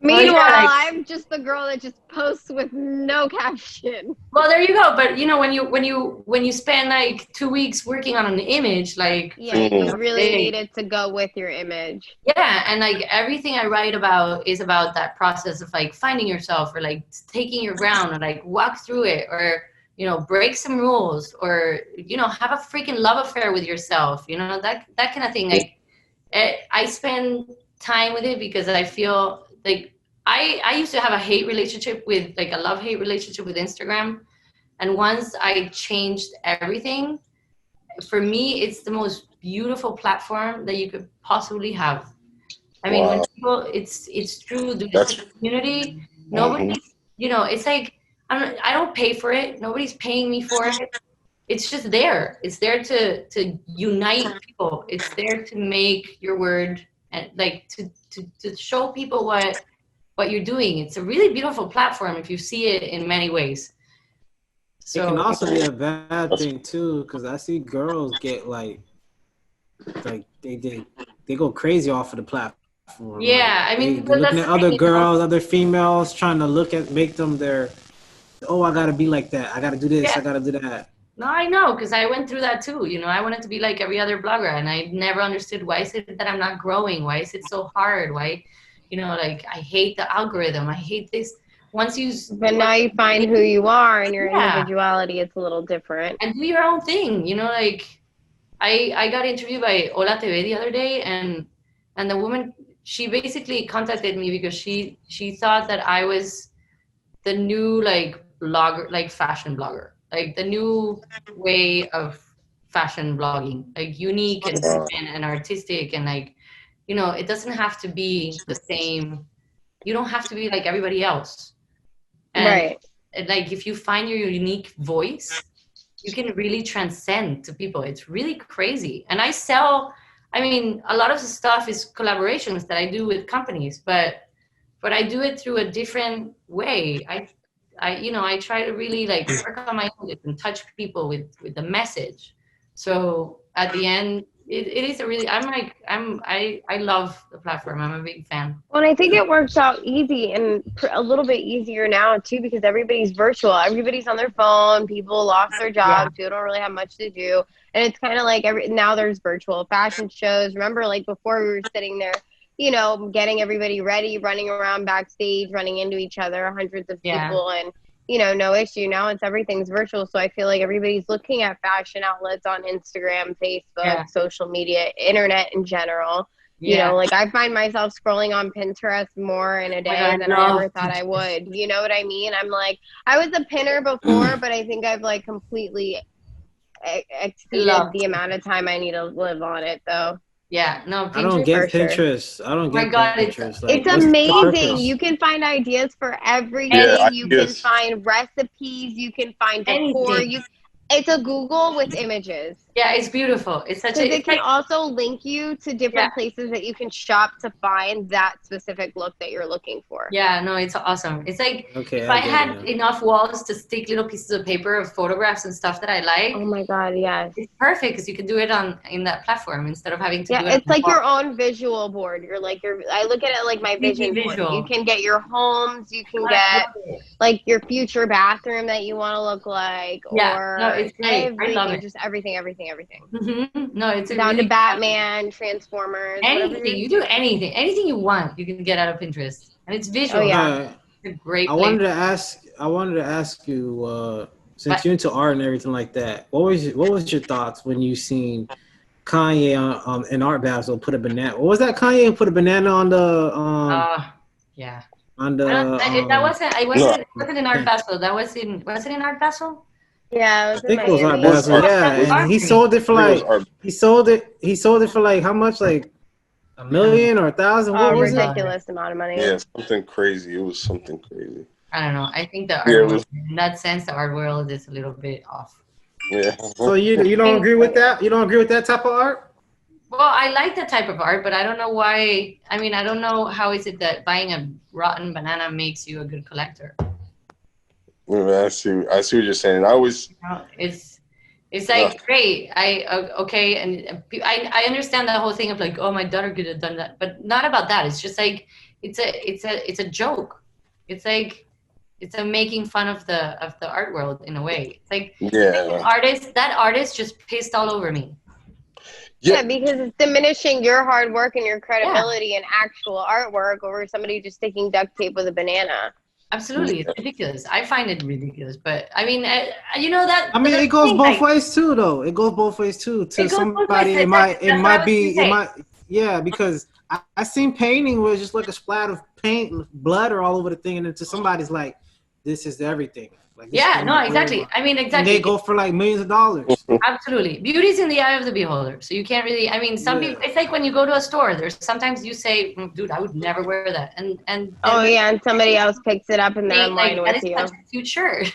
Speaker 3: Meanwhile, I'm just the girl that just posts with no caption.
Speaker 2: Well, there you go. But when you spend like 2 weeks working on an image, like,
Speaker 3: you really need it to go with your image.
Speaker 2: Yeah, and like everything I write about is about that process of like finding yourself, or like taking your ground, or like walk through it, or break some rules, or have a freaking love affair with yourself, that kind of thing. Like, I spend time with it because I feel like I used to have a love-hate relationship with Instagram, And once I changed everything, for me, it's the most beautiful platform that you could possibly have. I mean, when people, it's true, dude, it's a community. Nobody's, it's like, I don't pay for it. Nobody's paying me for it. It's just there. It's there to unite people. It's there to make your word, and like to show people what you're doing. It's a really beautiful platform if you see it in many ways.
Speaker 1: So, it can also be a bad thing too, because I see girls get like they go crazy off of the platform.
Speaker 2: Yeah,
Speaker 1: like,
Speaker 2: I mean,
Speaker 1: they're looking at other girls, other females, trying to make them their. Oh, I gotta be like that. I gotta do this. I gotta do that.
Speaker 2: No, I know, because I went through that too. I wanted to be like every other blogger, and I never understood why is it that I'm not growing? Why is it so hard? Why, like I hate the algorithm. I hate this.
Speaker 3: But now you find who you are and your individuality. It's a little different.
Speaker 2: And do your own thing. Like I got interviewed by Hola TV the other day, and the woman, she basically contacted me because she thought that I was the new like blogger, like fashion blogger, like the new way of fashion blogging, like unique and artistic, and like it doesn't have to be the same. You don't have to be like everybody else. And like if you find your unique voice, you can really transcend to people. It's really crazy. And I mean, a lot of the stuff is collaborations that I do with companies, but I do it through a different way. I try to really like work on my English and touch people with the message. So at the end, it is a really, I love the platform. I'm a big fan.
Speaker 3: Well, and I think it works out easy and a little bit easier now too, because everybody's virtual. Everybody's on their phone. People lost their jobs. People don't really have much to do. And it's kind of like now there's virtual fashion shows. Remember, like before we were sitting there, getting everybody ready, running around backstage, running into each other, hundreds of people, and no issue. Now everything's virtual. So I feel like everybody's looking at fashion outlets on Instagram, Facebook, social media, internet in general. Like I find myself scrolling on Pinterest more in a day than I ever thought I would. You know what I mean? I'm like, I was a pinner before, but I think I've like completely exceeded the amount of time I need to live on it though.
Speaker 2: Yeah, no, Pinterest.
Speaker 1: I don't get Pinterest. Sure. I don't get Pinterest.
Speaker 3: It's amazing. You can find ideas for everything. You can find recipes. You can find decor. It's a Google with images.
Speaker 2: Yeah, it's beautiful. It's such
Speaker 3: it can also link you to different places that you can shop to find that specific look that you're looking for.
Speaker 2: Yeah, no, it's awesome. It's like if I had enough walls to stick little pieces of paper of photographs and stuff that I like.
Speaker 3: Oh my God, yes.
Speaker 2: It's perfect because you can do it in that platform instead of having to do it.
Speaker 3: Yeah, it's like your own visual board. I look at it like my vision board. You can get your homes, you can get like your future bathroom that you want to look like, or
Speaker 2: it's great. I love it.
Speaker 3: Just everything.
Speaker 2: Mm-hmm. No, it's
Speaker 3: down to Batman, Transformers,
Speaker 2: anything. You do anything you want, you can get out of Pinterest, and it's visual.
Speaker 3: Oh yeah,
Speaker 2: it's a great.
Speaker 1: I wanted to ask you, since you're into art and everything like that, what was your thoughts when you seen Kanye in Art Basel put a banana? What was that? Kanye put a banana on the
Speaker 2: yeah.
Speaker 1: On the
Speaker 2: that wasn't. It wasn't in Art Basel. Was it in Art Basel?
Speaker 3: Yeah,
Speaker 1: I think it was Art Basel. Yeah, and he sold it for like he sold it for like how much? Like $1 million or $1,000?
Speaker 3: What was ridiculous amount of money.
Speaker 4: Yeah, something crazy. It was something crazy.
Speaker 2: I don't know. I think the art world, in that sense, the art world is a little bit off.
Speaker 4: Yeah.
Speaker 1: So you don't agree with that? You don't agree with that type of art?
Speaker 2: Well, I like that type of art, but I don't know why. I mean, I don't know how is it that buying a rotten banana makes you a good collector.
Speaker 4: I see what you're saying. I always.
Speaker 2: It's like great. Okay, and I understand the whole thing of like, oh, my daughter could have done that, but not about that. It's just like it's a joke. It's like it's a making fun of the art world in a way. It's like that artist just pissed all over me.
Speaker 3: Yeah, because it's diminishing your hard work and your credibility in actual artwork over somebody just sticking duct tape with a banana.
Speaker 2: Absolutely, it's ridiculous. I find it ridiculous, but I mean, you know that.
Speaker 1: I mean, it goes both ways too, though. It goes both ways too. To somebody, it might be, because I seen painting where it's just like a splat of paint, blood, or all over the thing, and then to somebody's like, this is everything. Like this
Speaker 2: Yeah,
Speaker 1: is
Speaker 2: no,
Speaker 1: my
Speaker 2: exactly.
Speaker 1: goal.
Speaker 2: I mean,
Speaker 1: And
Speaker 2: exactly.
Speaker 1: they go for like millions of dollars.
Speaker 2: Absolutely. Beauty's in the eye of the beholder. So you can't really, I mean, some
Speaker 1: Yeah.
Speaker 2: people, it's like when you go to a store, there's sometimes you say, dude, I would never wear that. And
Speaker 3: Oh
Speaker 2: then
Speaker 3: yeah, and somebody else picks it up and they're in
Speaker 2: like,
Speaker 3: line
Speaker 2: that
Speaker 3: with
Speaker 2: is such
Speaker 3: you.
Speaker 2: a cute shirt.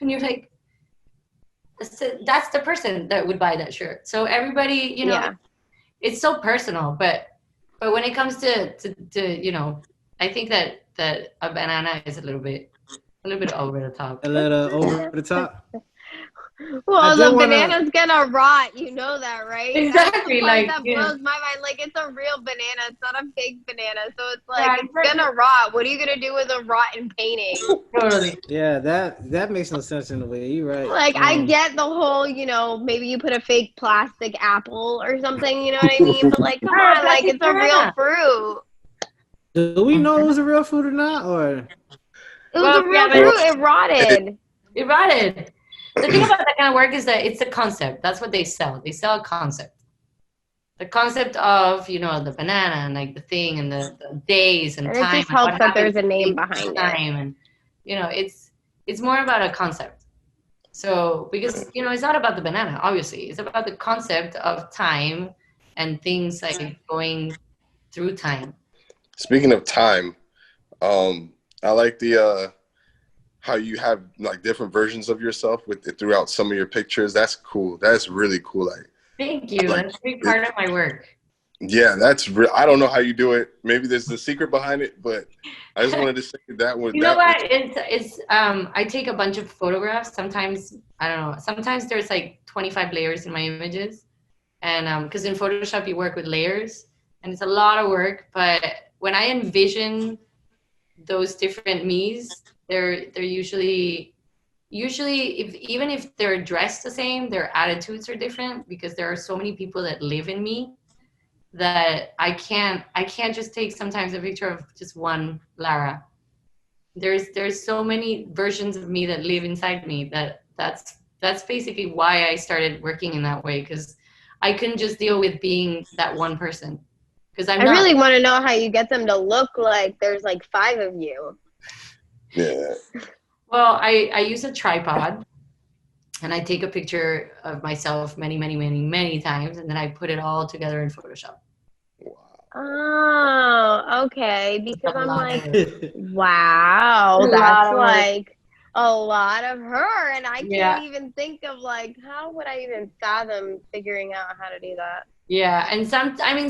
Speaker 2: And you're like, that's the person that would buy that shirt. So everybody, you know,
Speaker 3: Yeah.
Speaker 2: it's so personal, but when it comes to you know, I think that a banana is a little bit over the top.
Speaker 1: A little over the top. I
Speaker 3: Well,
Speaker 1: did
Speaker 3: the
Speaker 1: wanna.
Speaker 3: banana's gonna rot. You know that, right? That's the
Speaker 2: Exactly,
Speaker 3: part
Speaker 2: like,
Speaker 3: that
Speaker 2: you know,
Speaker 3: blows my mind. Like, it's a real banana. It's not a fake banana. So it's like,
Speaker 2: yeah,
Speaker 3: it's
Speaker 2: exactly.
Speaker 3: gonna rot. What are you gonna do with a rotten painting?
Speaker 2: Totally.
Speaker 1: Yeah, that makes no sense in a way. You're right.
Speaker 3: Like, I get the whole, you know, maybe you put a fake plastic apple or something, you know what I mean? But like, come on, like,
Speaker 2: Plastic
Speaker 3: it's a real
Speaker 2: banana.
Speaker 3: fruit.
Speaker 1: Do we know it was a real fruit or not? Or
Speaker 3: It was
Speaker 2: Well,
Speaker 3: a
Speaker 2: yeah,
Speaker 3: real
Speaker 2: but
Speaker 3: fruit. It rotted.
Speaker 2: it rotted. The thing about that kind of work is that it's a concept. That's what they sell. They sell a concept. The concept of, you know, the banana and like the thing and the days and
Speaker 3: And it
Speaker 2: time
Speaker 3: just
Speaker 2: and what
Speaker 3: helps that
Speaker 2: happens
Speaker 3: there's a name
Speaker 2: in
Speaker 3: behind it.
Speaker 2: time, and you know, it's more about a concept. So because, you know, it's not about the banana, obviously. It's about the concept of time and things like going through time.
Speaker 4: Speaking of time, I like the how you have like different versions of yourself with throughout some of your pictures. That's cool. That's really cool. Like,
Speaker 2: Thank you.
Speaker 4: like
Speaker 2: That's a big part of my work.
Speaker 4: yeah, that's real. I don't know how you do it. Maybe there's the secret behind it, but I just wanted to say that was
Speaker 2: You know what? It's I take a bunch of photographs. Sometimes I don't know. Sometimes there's like 25 layers in my images, and because in Photoshop you work with layers, and it's a lot of work. But when I envision those different me's, they're usually if even if they're dressed the same, their attitudes are different because there are so many people that live in me that I can't just take sometimes a picture of just one Lara. There's so many versions of me that live inside me that's basically why I started working in that way, because I couldn't just deal with being that one person because I'm
Speaker 3: I
Speaker 2: not.
Speaker 3: really want to know how you get them to look like there's like 5 of you.
Speaker 4: yeah.
Speaker 2: Well, I use a tripod and I take a picture of myself many times, and then I put it all together in Photoshop.
Speaker 3: Oh, okay. Because
Speaker 2: A
Speaker 3: I'm
Speaker 2: lot
Speaker 3: like,
Speaker 2: of work.
Speaker 3: wow,
Speaker 2: A
Speaker 3: that's
Speaker 2: lot of work.
Speaker 3: like a lot of her. And I
Speaker 2: Yeah.
Speaker 3: can't even think of like, how would I even fathom figuring out how to do that?
Speaker 2: Yeah, and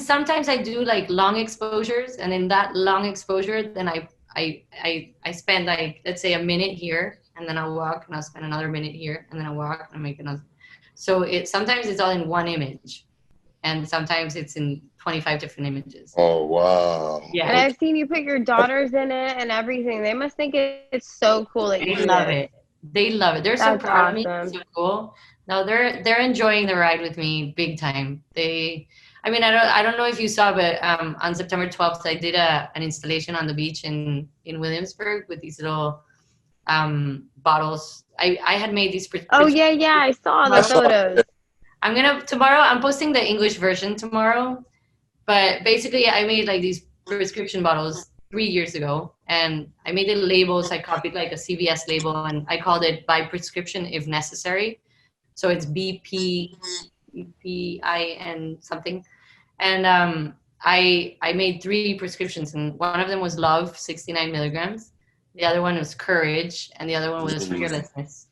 Speaker 2: sometimes I do like long exposures, and in that long exposure, then I spend like, let's say, a minute here, and then I'll walk and I'll spend another minute here, and then I'll walk and I'll make another. So sometimes it's all in one image, and sometimes it's in 25 different images.
Speaker 4: Oh wow.
Speaker 2: Yeah.
Speaker 3: And I've seen you put your daughters in it and everything. They must think it's so cool that you
Speaker 2: They
Speaker 3: do
Speaker 2: love
Speaker 3: this.
Speaker 2: it. They love it. They're so
Speaker 3: That's
Speaker 2: proud of me.
Speaker 3: awesome.
Speaker 2: It's so cool. No, they're enjoying the ride with me big time. I mean, I don't know if you saw, but on September 12th, I did an installation on the beach in Williamsburg with these little bottles. I had made these.
Speaker 3: Oh yeah, I saw the photos.
Speaker 2: Tomorrow. I'm posting the English version tomorrow. But basically, I made like these prescription bottles 3 years ago, and I made the labels. I copied like a CVS label, and I called it by prescription if necessary. So it's BPIN something. And I made 3 prescriptions, and one of them was love, 69 milligrams. The other one was courage, and the other one was fearlessness.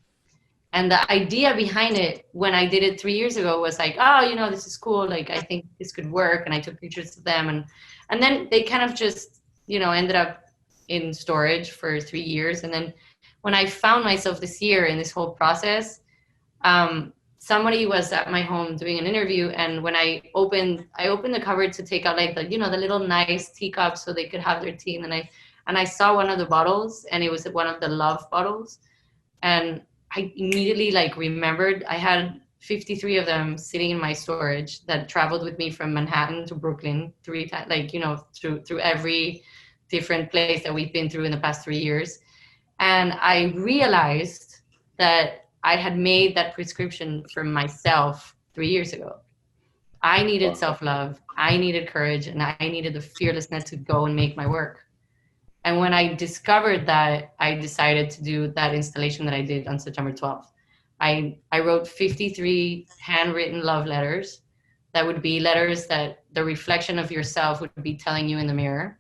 Speaker 2: And the idea behind it, when I did it 3 years ago, was like, oh, you know, this is cool. Like, I think this could work. And I took pictures of them. And then they kind of just, you know, ended up in storage for 3 years. And then when I found myself this year in this whole process, somebody was at my home doing an interview. And when I opened the cupboard to take out like the, you know, the little nice teacups so they could have their tea. And I saw one of the bottles, and it was one of the love bottles. And I immediately like remembered I had 53 of them sitting in my storage that traveled with me from Manhattan to Brooklyn 3 times, like, you know, through every different place that we've been through in the past 3 years. And I realized that I had made that prescription for myself 3 years ago. I needed self-love, I needed courage, and I needed the fearlessness to go and make my work. And when I discovered that, I decided to do that installation that I did on September 12th. I wrote 53 handwritten love letters that would be letters that the reflection of yourself would be telling you in the mirror.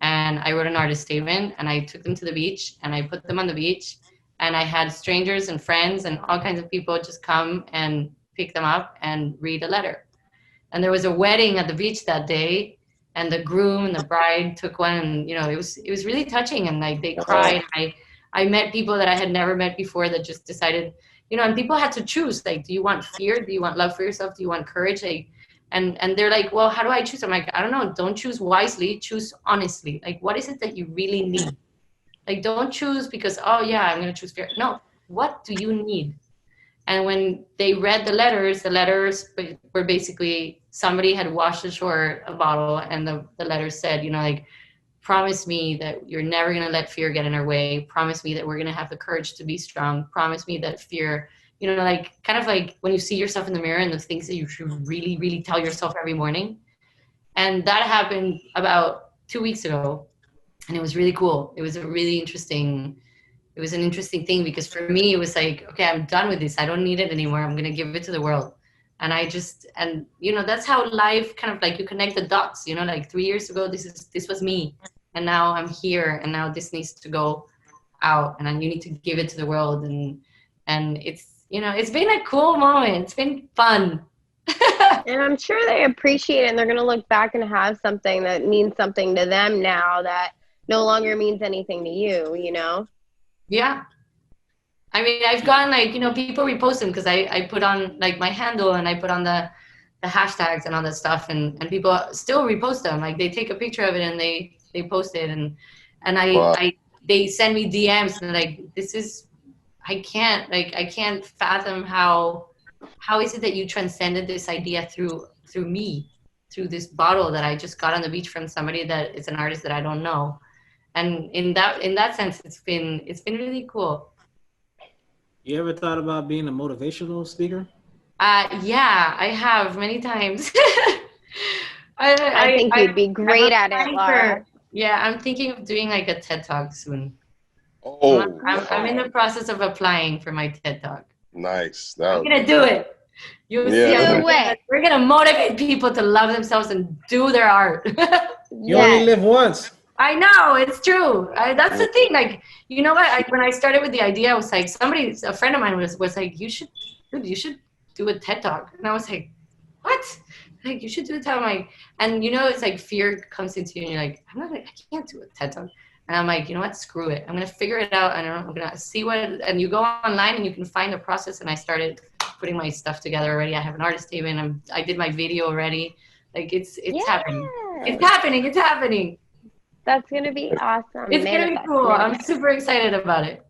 Speaker 2: And I wrote an artist statement, and I took them to the beach, and I put them on the beach, and I had strangers and friends and all kinds of people just come and pick them up and read a letter. And there was a wedding at the beach that day, and the groom and the bride took one, and it was really touching, and like they cried. I met people that I had never met before that just decided, and people had to choose, like, do you want fear? Do you want love for yourself? Do you want courage? Like, and they're like, well, how do I choose? I'm like, I don't know. Don't choose wisely, choose honestly. Like, what is it that you really need? Like, don't choose because, oh yeah, I'm going to choose fear. No, what do you need? And when they read the letters were basically somebody had washed ashore a bottle, and the letters said, like, promise me that you're never going to let fear get in our way. Promise me that we're going to have the courage to be strong. Promise me that fear, like, kind of like when you see yourself in the mirror and the things that you should really, really tell yourself every morning. And that happened about 2 weeks ago. And it was really cool. It was an interesting thing, because for me, it was like, okay, I'm done with this. I don't need it anymore. I'm going to give it to the world. And that's how life kind of, like, you connect the dots, like 3 years ago, this was me. And now I'm here, and now this needs to go out, and then you need to give it to the world. And it's, it's been a cool moment. It's been fun.
Speaker 3: And I'm sure they appreciate it, and they're going to look back and have something that means something to them now that no longer means anything to you,
Speaker 2: Yeah. I mean, I've gotten, like, people repost them because I put on, like, my handle, and I put on the hashtags and all that stuff, and people still repost them. Like, they take a picture of it and they post it, and
Speaker 4: Wow.
Speaker 2: they send me DMs, and like, I can't fathom how is it that you transcended this idea through me, through this bottle that I just got on the beach from somebody that is an artist that I don't know. And in that sense, it's been really cool.
Speaker 1: You ever thought about being a motivational speaker?
Speaker 2: Yeah, I have many times.
Speaker 3: I think you'd be great at it, Lara.
Speaker 2: Yeah, I'm thinking of doing, like, a TED Talk soon.
Speaker 4: Oh,
Speaker 2: I'm in the process of applying for my TED Talk.
Speaker 4: nice.
Speaker 2: I'm gonna do it. You'll see. We're gonna motivate people to love themselves and do their art.
Speaker 1: You only live once.
Speaker 2: I know, it's true. That's the thing. Like, you know what? When I started with the idea, I was like, a friend of mine was like, you should do a TED Talk. And I was like, what? Like, you should do a TED Talk. And it's like fear comes into you, and you're like, I can't do a TED Talk. And I'm like, you know what? Screw it. I'm going to figure it out. I'm going to see and you go online and you can find the process. And I started putting my stuff together already. I have an artist statement. I did my video already. Like, it's happening. It's happening. It's happening.
Speaker 3: That's going to be awesome.
Speaker 2: It's going to be cool. I'm super excited about it.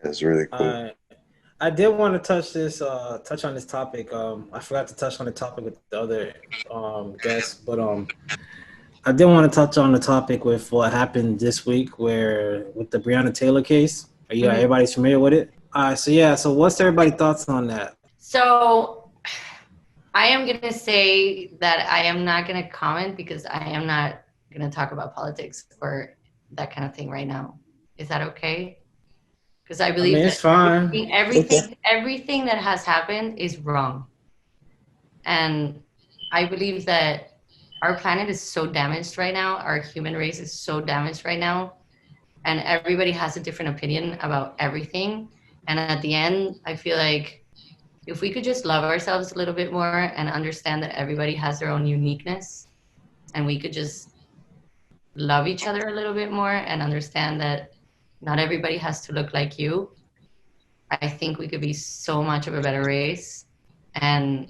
Speaker 4: It's really cool.
Speaker 1: I did want to touch on this topic. I forgot to touch on the topic with the other guests, but I did want to touch on the topic with what happened this week, with the Breonna Taylor case. Everybody's familiar with it? So what's everybody's thoughts on that?
Speaker 2: So I am going to say that I am not going to comment, because I am not going to talk about politics or that kind of thing right now. Is that okay? Because I believe
Speaker 1: it's fine.
Speaker 2: Everything that has happened is wrong. And I believe that our planet is so damaged right now. Our human race is so damaged right now. And everybody has a different opinion about everything. And at the end, I feel like if we could just love ourselves a little bit more and understand that everybody has their own uniqueness, and we could just love each other a little bit more and understand that not everybody has to look like you, I think we could be so much of a better race. And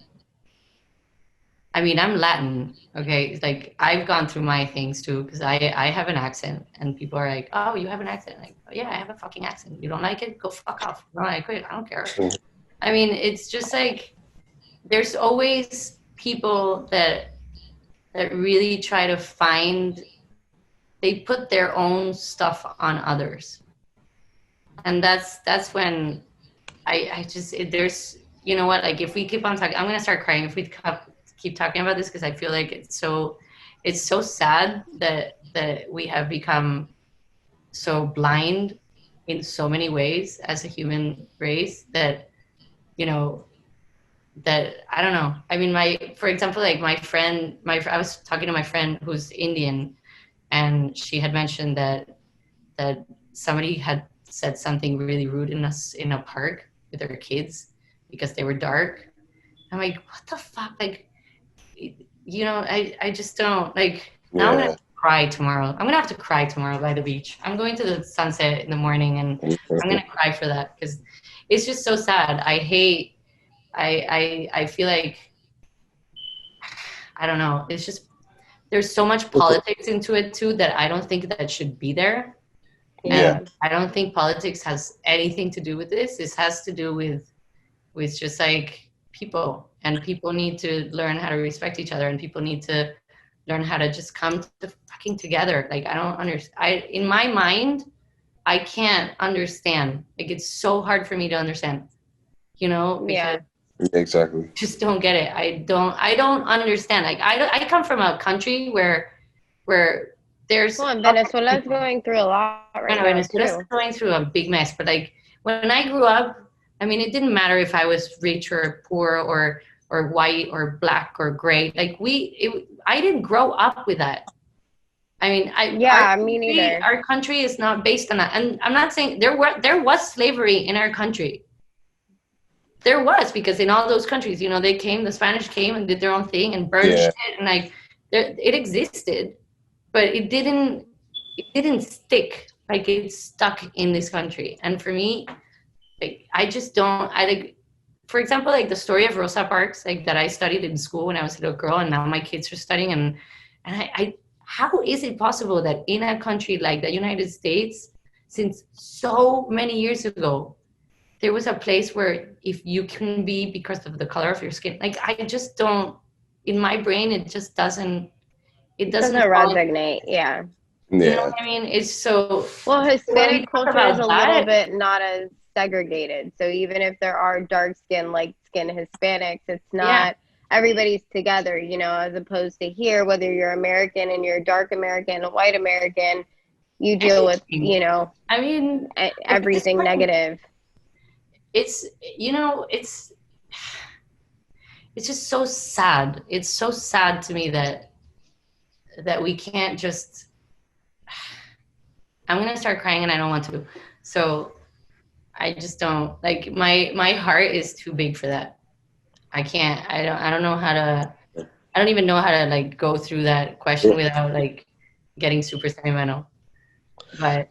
Speaker 2: I mean, I'm Latin, okay? It's like, I've gone through my things too, because I have an accent, and people are like, oh, you have an accent? Like, oh, yeah, I have a fucking accent. You don't like it? Go fuck off. No, I quit. I don't care. I mean, it's just like, there's always people that really try to they put their own stuff on others. And that's when there's, you know what, like, if we keep on talking, I'm going to start crying if we keep talking about this, because I feel like it's so sad that we have become so blind in so many ways as a human race that, you know, that I don't know. I mean, for example, like I was talking to my friend who's Indian, and she had mentioned that somebody had said something really rude in a park with their kids because they were dark. I'm like, what the fuck? Like, you know, I just don't like. Now I'm gonna have to cry tomorrow. I'm gonna have to cry tomorrow by the beach. I'm going to the sunset in the morning, and I'm gonna cry for that because it's just so sad. I feel like, I don't know. It's just, there's so much politics into it too that I don't think that should be there. And I don't think politics has anything to do with this. This has to do with just like people, and people need to learn how to respect each other, and people need to learn how to just come to fucking together. Like, I don't understand. In my mind, I can't understand. Like, it's so hard for me to understand, you know, because
Speaker 4: exactly.
Speaker 2: Just don't get it. I don't understand. Like, I come from a country where there's,
Speaker 3: well, Venezuela is going through a lot right now.
Speaker 2: Venezuela's going through a big mess. But like, when I grew up, I mean, it didn't matter if I was rich or poor or white or black or gray. Like, I didn't grow up with that. I mean,
Speaker 3: me neither.
Speaker 2: Our country is not based on that. And I'm not saying there was slavery in our country. There was, because in all those countries, you know, the Spanish came and did their own thing and burned shit, and like, it existed, but it didn't stick. Like, it's stuck in this country. And for me, like, I just don't, like, for example, like the story of Rosa Parks, like, that I studied in school when I was a little girl, and now my kids are studying, and I how is it possible that in a country like the United States, since so many years ago, there was a place where if you can be because of the color of your skin, like, I just don't, in my brain, it just doesn't, it doesn't
Speaker 3: resonate.
Speaker 2: You know what I mean? It's so,
Speaker 3: well, Hispanic culture is a little bit not as segregated. So even if there are dark skin, light skin Hispanics, it's not everybody's together, you know, as opposed to here, whether you're American and you're dark American, white American, you deal with, you know,
Speaker 2: I mean,
Speaker 3: everything negative.
Speaker 2: It's, you know, it's just so sad. It's so sad to me that we can't just, I'm going to start crying and I don't want to. So I just don't, like, my heart is too big for that. I can't, I don't know how to, I don't even know how to, like, go through that question without, like, getting super sentimental. But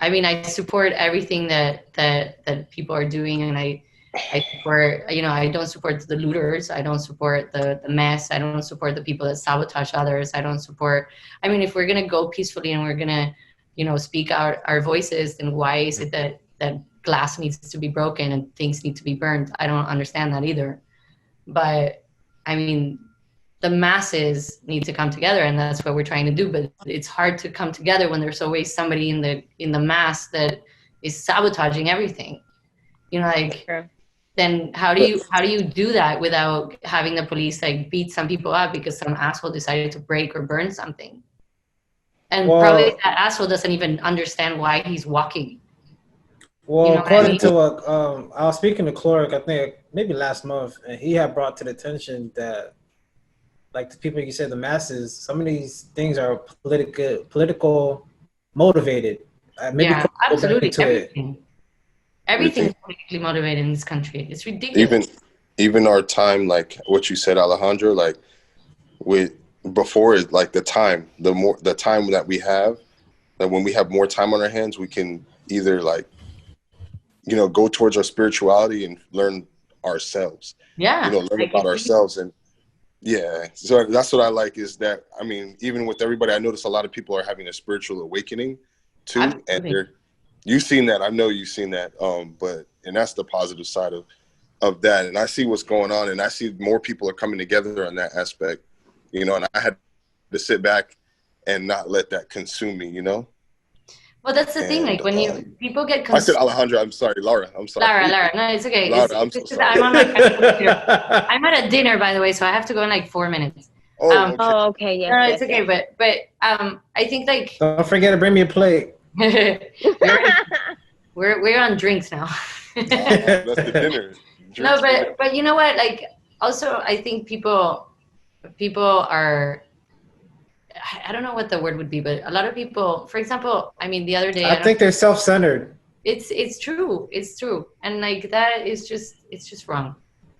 Speaker 2: I mean, I support everything that people are doing, and I support, you know, I don't support the looters. I don't support the mess. I don't support the people that sabotage others. I don't support, I mean, if we're going to go peacefully and we're going to, you know, speak out our voices, then why is it that glass needs to be broken and things need to be burned? I don't understand that either. But I mean, the masses need to come together, and that's what we're trying to do. But it's hard to come together when there's always somebody in the mass that is sabotaging everything. You know, like, then how do you do that without having the police, like, beat some people up because some asshole decided to break or burn something? And probably that asshole doesn't even understand why he's walking.
Speaker 1: Well, you know, according to what I was speaking to Clark, I think maybe last month, and he had brought to the attention that, like, the people you said, the masses, some of these things are political motivated.
Speaker 2: Maybe absolutely. Everything is politically motivated in this country. It's ridiculous.
Speaker 4: Even our time, like what you said, Alejandro, like before, like the time that we have, that when we have more time on our hands, we can either, like, you know, go towards our spirituality and learn ourselves.
Speaker 2: Yeah.
Speaker 4: You know, learn about ourselves. And so that's what I like, is that, I mean, even with everybody, I notice a lot of people are having a spiritual awakening too. Absolutely. And you've seen that. I know you've seen that. And that's the positive side of that. And I see what's going on, and I see more people are coming together on that aspect, you know, and I had to sit back and not let that consume me, you know?
Speaker 2: Well, that's the thing. Like, when people get
Speaker 4: I said Alejandra. I'm sorry, Laura. I'm sorry.
Speaker 2: Lara. No, it's okay.
Speaker 4: Lara, I'm so sorry.
Speaker 2: I'm on my computer. I'm at a dinner, by the way, so I have to go in like 4 minutes.
Speaker 3: Okay. Yeah.
Speaker 2: No, it's okay. But I think, like,
Speaker 1: don't forget to bring me a plate.
Speaker 2: we're on drinks now.
Speaker 4: That's the dinner.
Speaker 2: No, but you know what? Like, also, I think people are. I don't know what the word would be, but a lot of people, for example, I mean, the other day,
Speaker 1: I think they're self-centered.
Speaker 2: it's true, and like that is just wrong.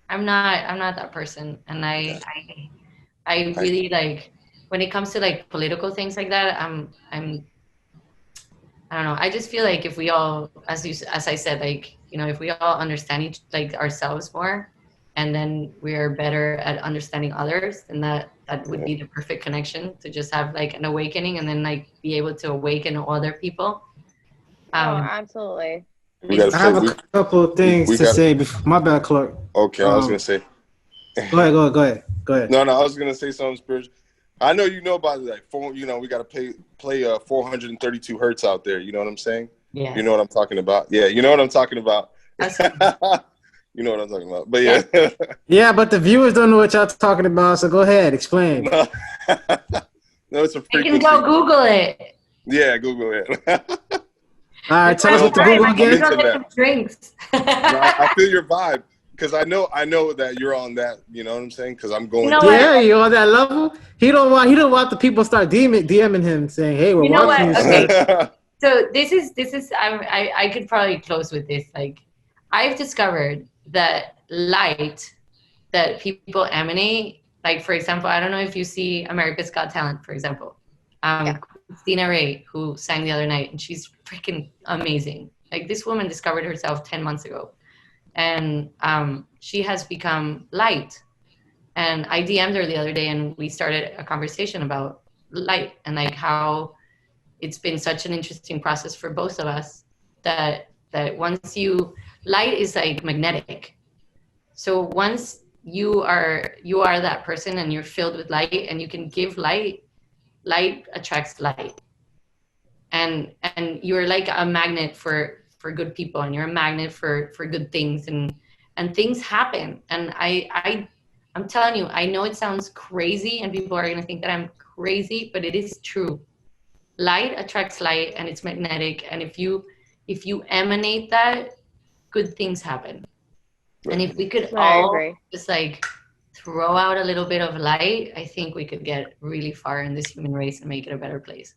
Speaker 2: I'm not that person, and I really like when it comes to like political things like that. I don't know. I just feel like if we all, as I said, like, you know, if we all understand like ourselves more, and then we are better at understanding others, then that would be the perfect connection to just have like an awakening, and then like be able to awaken other people.
Speaker 3: Absolutely.
Speaker 4: We gotta
Speaker 1: I have
Speaker 4: play.
Speaker 1: a couple of things
Speaker 4: we
Speaker 1: to
Speaker 4: gotta-
Speaker 1: say. My bad, Clark.
Speaker 4: Okay, I was gonna say.
Speaker 1: Go ahead.
Speaker 4: No, I was gonna say something spiritual. I know you know about like you know, we gotta play 432 hertz out there. You know what I'm saying?
Speaker 2: Yeah.
Speaker 4: You know what I'm talking about? Yeah, you know what I'm talking about. You know what I'm talking about. But yeah.
Speaker 1: Yeah, but the viewers don't know what y'all talking about, so go ahead, explain.
Speaker 4: No, it's a frequency.
Speaker 2: You can go Google it.
Speaker 4: Yeah, Google it.
Speaker 1: All right, tell us what the Google again.
Speaker 2: Drinks.
Speaker 4: I feel your vibe because I know that you're on that. You know what I'm saying? Because I'm going.
Speaker 1: Yeah, you're on that level. He don't want the people start DMing him saying, "Hey, we're watching you."
Speaker 2: Okay. So this is I could probably close with this. Like, I've discovered that light that people emanate, like, for example, I don't know if you see America's Got Talent, for example. Christina Ray, who sang the other night, and she's freaking amazing. Like, this woman discovered herself 10 months ago, and she has become light. And I DM'd her the other day, and we started a conversation about light and like how it's been such an interesting process for both of us that once light is like magnetic. So once you are that person and you're filled with light and you can give light attracts light. And you're like a magnet for good people, and you're a magnet for good things, and things happen. And I'm telling you, I know it sounds crazy and people are going to think that I'm crazy, but it is true. Light attracts light, and it's magnetic. And if you emanate that, good things happen. And if we could all just like throw out a little bit of light, I think we could get really far in this human race and make it a better place.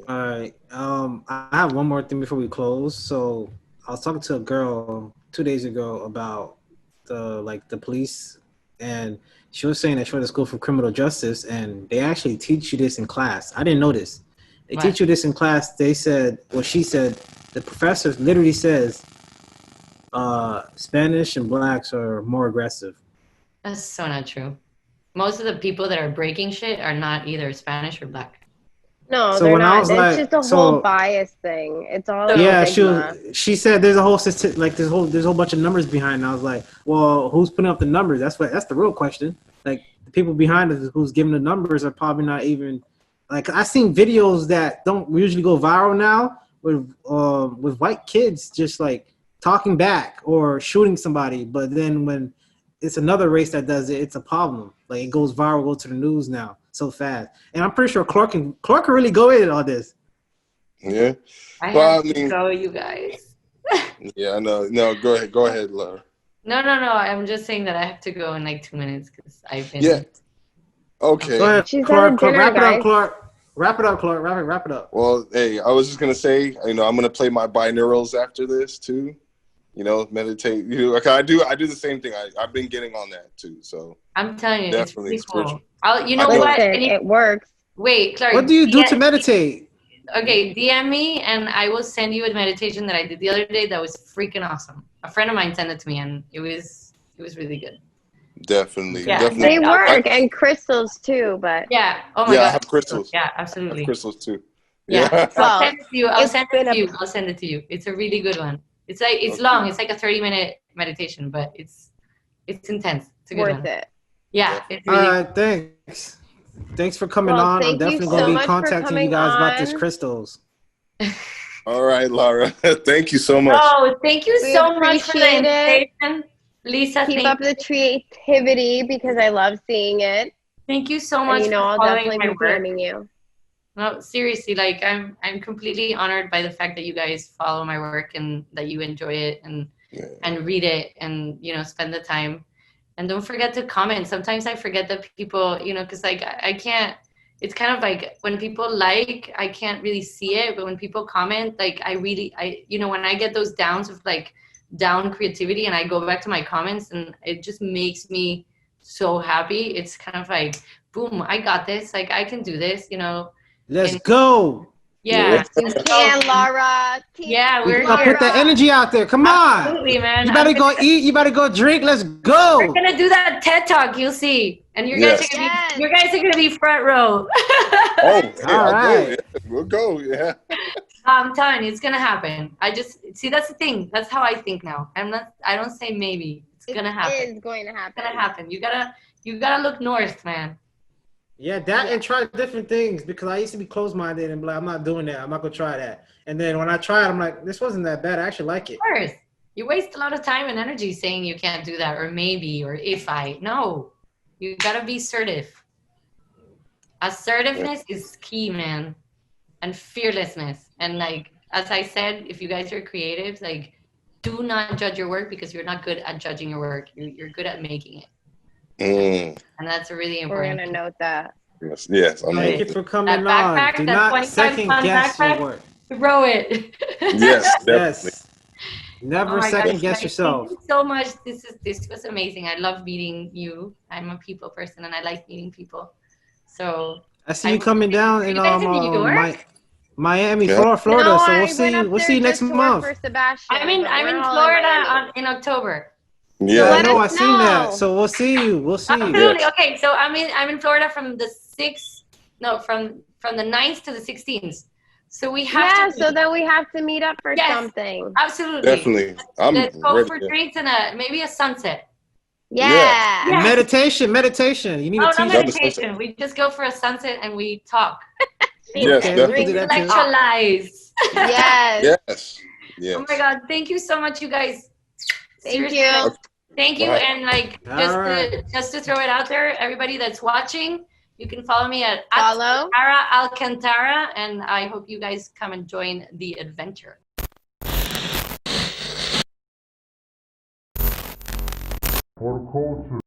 Speaker 1: All right. I have one more thing before we close. So I was talking to a girl 2 days ago about the police, and she was saying that she went to school for criminal justice, and they actually teach you this in class. I didn't know this. They teach you this in class. She said, the professor literally says, Spanish and blacks are more aggressive.
Speaker 2: That's so not true. Most of the people that are breaking shit are not either Spanish or black.
Speaker 3: No,
Speaker 1: so
Speaker 3: they're
Speaker 1: when
Speaker 3: not.
Speaker 1: I was
Speaker 3: it's just a whole bias thing. It's all
Speaker 1: she said there's a whole there's a whole bunch of numbers behind it. I was like, well, who's putting up the numbers? That's the real question. Like, the people behind it who's giving the numbers are probably not even, like, I seen videos that don't usually go viral now with white kids just like talking back or shooting somebody, but then when it's another race that does it, it's a problem. Like, it goes viral, go to the news now so fast. And I'm pretty sure Clark can really go in on this.
Speaker 4: Yeah.
Speaker 2: I have to go, you guys.
Speaker 4: Yeah, no, go ahead, Lara.
Speaker 2: No, I'm just saying that I have to go in like 2 minutes because I've been.
Speaker 4: Yeah. Okay.
Speaker 1: Go ahead,
Speaker 3: She's
Speaker 1: Clark.
Speaker 3: dinner,
Speaker 1: Wrap it
Speaker 3: guys.
Speaker 1: up, Clark. Wrap it up, Clark. Wrap it up.
Speaker 4: Well, hey, I was just gonna say, I'm gonna play my binaurals after this too. Meditate. Like, I do the same thing. I've been getting on that too. So
Speaker 2: I'm telling you,
Speaker 4: definitely
Speaker 2: it's really cool.
Speaker 4: spiritual.
Speaker 2: You know what?
Speaker 3: It works.
Speaker 2: Wait, Clark.
Speaker 1: What do you do to meditate?
Speaker 2: Okay, DM me and I will send you a meditation that I did the other day that was freaking awesome. A friend of mine sent it to me, and it was really good.
Speaker 4: Definitely.
Speaker 2: Yeah.
Speaker 4: Definitely.
Speaker 3: They work, and crystals too, but
Speaker 2: yeah. Oh my
Speaker 4: God.
Speaker 2: God.
Speaker 4: I have crystals.
Speaker 2: Yeah,
Speaker 4: I
Speaker 2: absolutely.
Speaker 4: have crystals too.
Speaker 2: Yeah.
Speaker 3: Well,
Speaker 2: I'll send it to you. I'll send it to you.
Speaker 3: a-
Speaker 2: It's a really good one. It's long. It's like a 30-minute meditation, but it's intense. It's a good
Speaker 3: worth
Speaker 2: one.
Speaker 3: it.
Speaker 2: Yeah. It's
Speaker 1: All
Speaker 2: really
Speaker 1: right, thanks for coming
Speaker 3: Well,
Speaker 1: on. I'm
Speaker 3: thank you
Speaker 1: definitely
Speaker 3: so
Speaker 1: gonna be
Speaker 3: much for
Speaker 1: contacting you
Speaker 3: coming
Speaker 1: guys about these
Speaker 3: on.
Speaker 1: crystals.
Speaker 4: All right, Lara. Thank you so much.
Speaker 2: Oh, thank you
Speaker 3: We
Speaker 2: so much for the
Speaker 3: appreciate it.
Speaker 2: invitation. Lisa,
Speaker 3: Keep up the creativity because I love seeing it.
Speaker 2: thank you so
Speaker 3: And
Speaker 2: much
Speaker 3: I'll
Speaker 2: for following
Speaker 3: definitely
Speaker 2: my
Speaker 3: be
Speaker 2: work.
Speaker 3: DMing you.
Speaker 2: No, seriously, like I'm completely honored by the fact that you guys follow my work and that you enjoy it and read it and spend the time. And don't forget to comment. Sometimes I forget that people, because like I can't. It's kind of like when people like, I can't really see it, but when people comment, like when I get those downs of like down creativity, and I go back to my comments, and it just makes me so happy. It's kind of like, boom, I got this. Like I can do this,
Speaker 1: Let's
Speaker 2: and
Speaker 1: go.
Speaker 2: yeah,
Speaker 3: You can, Lara.
Speaker 2: yeah,
Speaker 1: We
Speaker 2: we're
Speaker 1: gotta
Speaker 2: here.
Speaker 1: put that energy out there. Come on.
Speaker 2: Absolutely, man.
Speaker 1: You better go eat. You better go drink. Let's
Speaker 2: We're
Speaker 1: go.
Speaker 2: gonna do that TED Talk. You'll see, and you guys
Speaker 4: Yes.
Speaker 2: are gonna be, you guys are gonna be front row.
Speaker 4: Oh, hey,
Speaker 1: All
Speaker 4: I'll
Speaker 1: right.
Speaker 4: go. Yeah, we'll go. Yeah.
Speaker 2: I'm telling you, it's gonna happen. I just see that's the thing. That's how I think now. I don't say maybe. It's gonna happen.
Speaker 3: It is going to happen.
Speaker 2: It's gonna happen. You gotta look north, man.
Speaker 1: Yeah, that and try different things, because I used to be closed-minded and be like, I'm not doing that. I'm not gonna try that. And then when I try it, I'm like, this wasn't that bad. I actually like it.
Speaker 2: Of course, you waste a lot of time and energy saying you can't do that or maybe or if I. No, you gotta be assertive. Assertiveness is key, man, and fearlessness. And like as I said, if you guys are creatives, like do not judge your work, because you're not good at judging your work. You're good at making it. And that's a really
Speaker 3: We're
Speaker 2: important.
Speaker 3: going to note that.
Speaker 4: Yes. I'm
Speaker 1: Thank you
Speaker 4: ready.
Speaker 1: for coming
Speaker 2: That
Speaker 1: on.
Speaker 2: backpack,
Speaker 1: Do
Speaker 2: that
Speaker 1: not
Speaker 2: 25
Speaker 1: second
Speaker 2: pound
Speaker 1: guess your
Speaker 2: backpack,
Speaker 1: work.
Speaker 2: throw it.
Speaker 4: Yes, definitely.
Speaker 1: Yes. Never
Speaker 2: Oh my
Speaker 1: second
Speaker 2: gosh,
Speaker 1: guess
Speaker 2: guys,
Speaker 1: yourself.
Speaker 2: thank you so much. This was amazing. I love meeting you. I'm a people person and I like meeting people. So
Speaker 1: I see you coming down
Speaker 2: are
Speaker 1: in
Speaker 2: you guys in New York?
Speaker 1: Miami,
Speaker 4: Yeah.
Speaker 1: Florida.
Speaker 3: No,
Speaker 1: So
Speaker 3: I
Speaker 1: we'll
Speaker 3: went
Speaker 1: see.
Speaker 3: up
Speaker 1: We'll
Speaker 3: there
Speaker 1: see you next
Speaker 3: just to work
Speaker 1: month.
Speaker 3: for Sebastian.
Speaker 2: I'm in
Speaker 3: but we're all
Speaker 2: Florida
Speaker 3: Miami.
Speaker 2: in October.
Speaker 1: Yeah, I
Speaker 4: Yeah.
Speaker 1: know. I
Speaker 3: us
Speaker 1: seen that.
Speaker 3: know.
Speaker 1: So we'll see you. We'll see you.
Speaker 2: Absolutely.
Speaker 4: Yes.
Speaker 2: Okay, so I'm in Florida from the 6th, no, from the 9th to the 16th. So we have
Speaker 3: Yeah,
Speaker 2: to
Speaker 3: so then we have to meet up for
Speaker 2: Yes.
Speaker 3: something.
Speaker 2: Absolutely.
Speaker 4: Definitely. I'm
Speaker 2: Let's go
Speaker 4: ready.
Speaker 2: for drinks and maybe a sunset.
Speaker 3: Yeah.
Speaker 2: Yeah.
Speaker 1: Meditation. You need
Speaker 2: Oh,
Speaker 1: a
Speaker 2: no
Speaker 1: t-shirt.
Speaker 2: meditation. We just go for a sunset and we talk.
Speaker 4: Yes,
Speaker 1: Okay, we can do
Speaker 4: definitely.
Speaker 1: that too.
Speaker 2: Intellectualize.
Speaker 3: Yes.
Speaker 4: Yes. Yes.
Speaker 2: Oh my God! Thank you so much, you guys.
Speaker 3: Thank
Speaker 2: Seriously,
Speaker 3: you.
Speaker 2: Thank you,
Speaker 4: Bye.
Speaker 2: and like
Speaker 1: All right.
Speaker 2: just to throw it out there, everybody that's watching, you can follow me at
Speaker 3: Follow.
Speaker 2: Lara Alcantara, and I hope you guys come and join the adventure.
Speaker 5: For culture.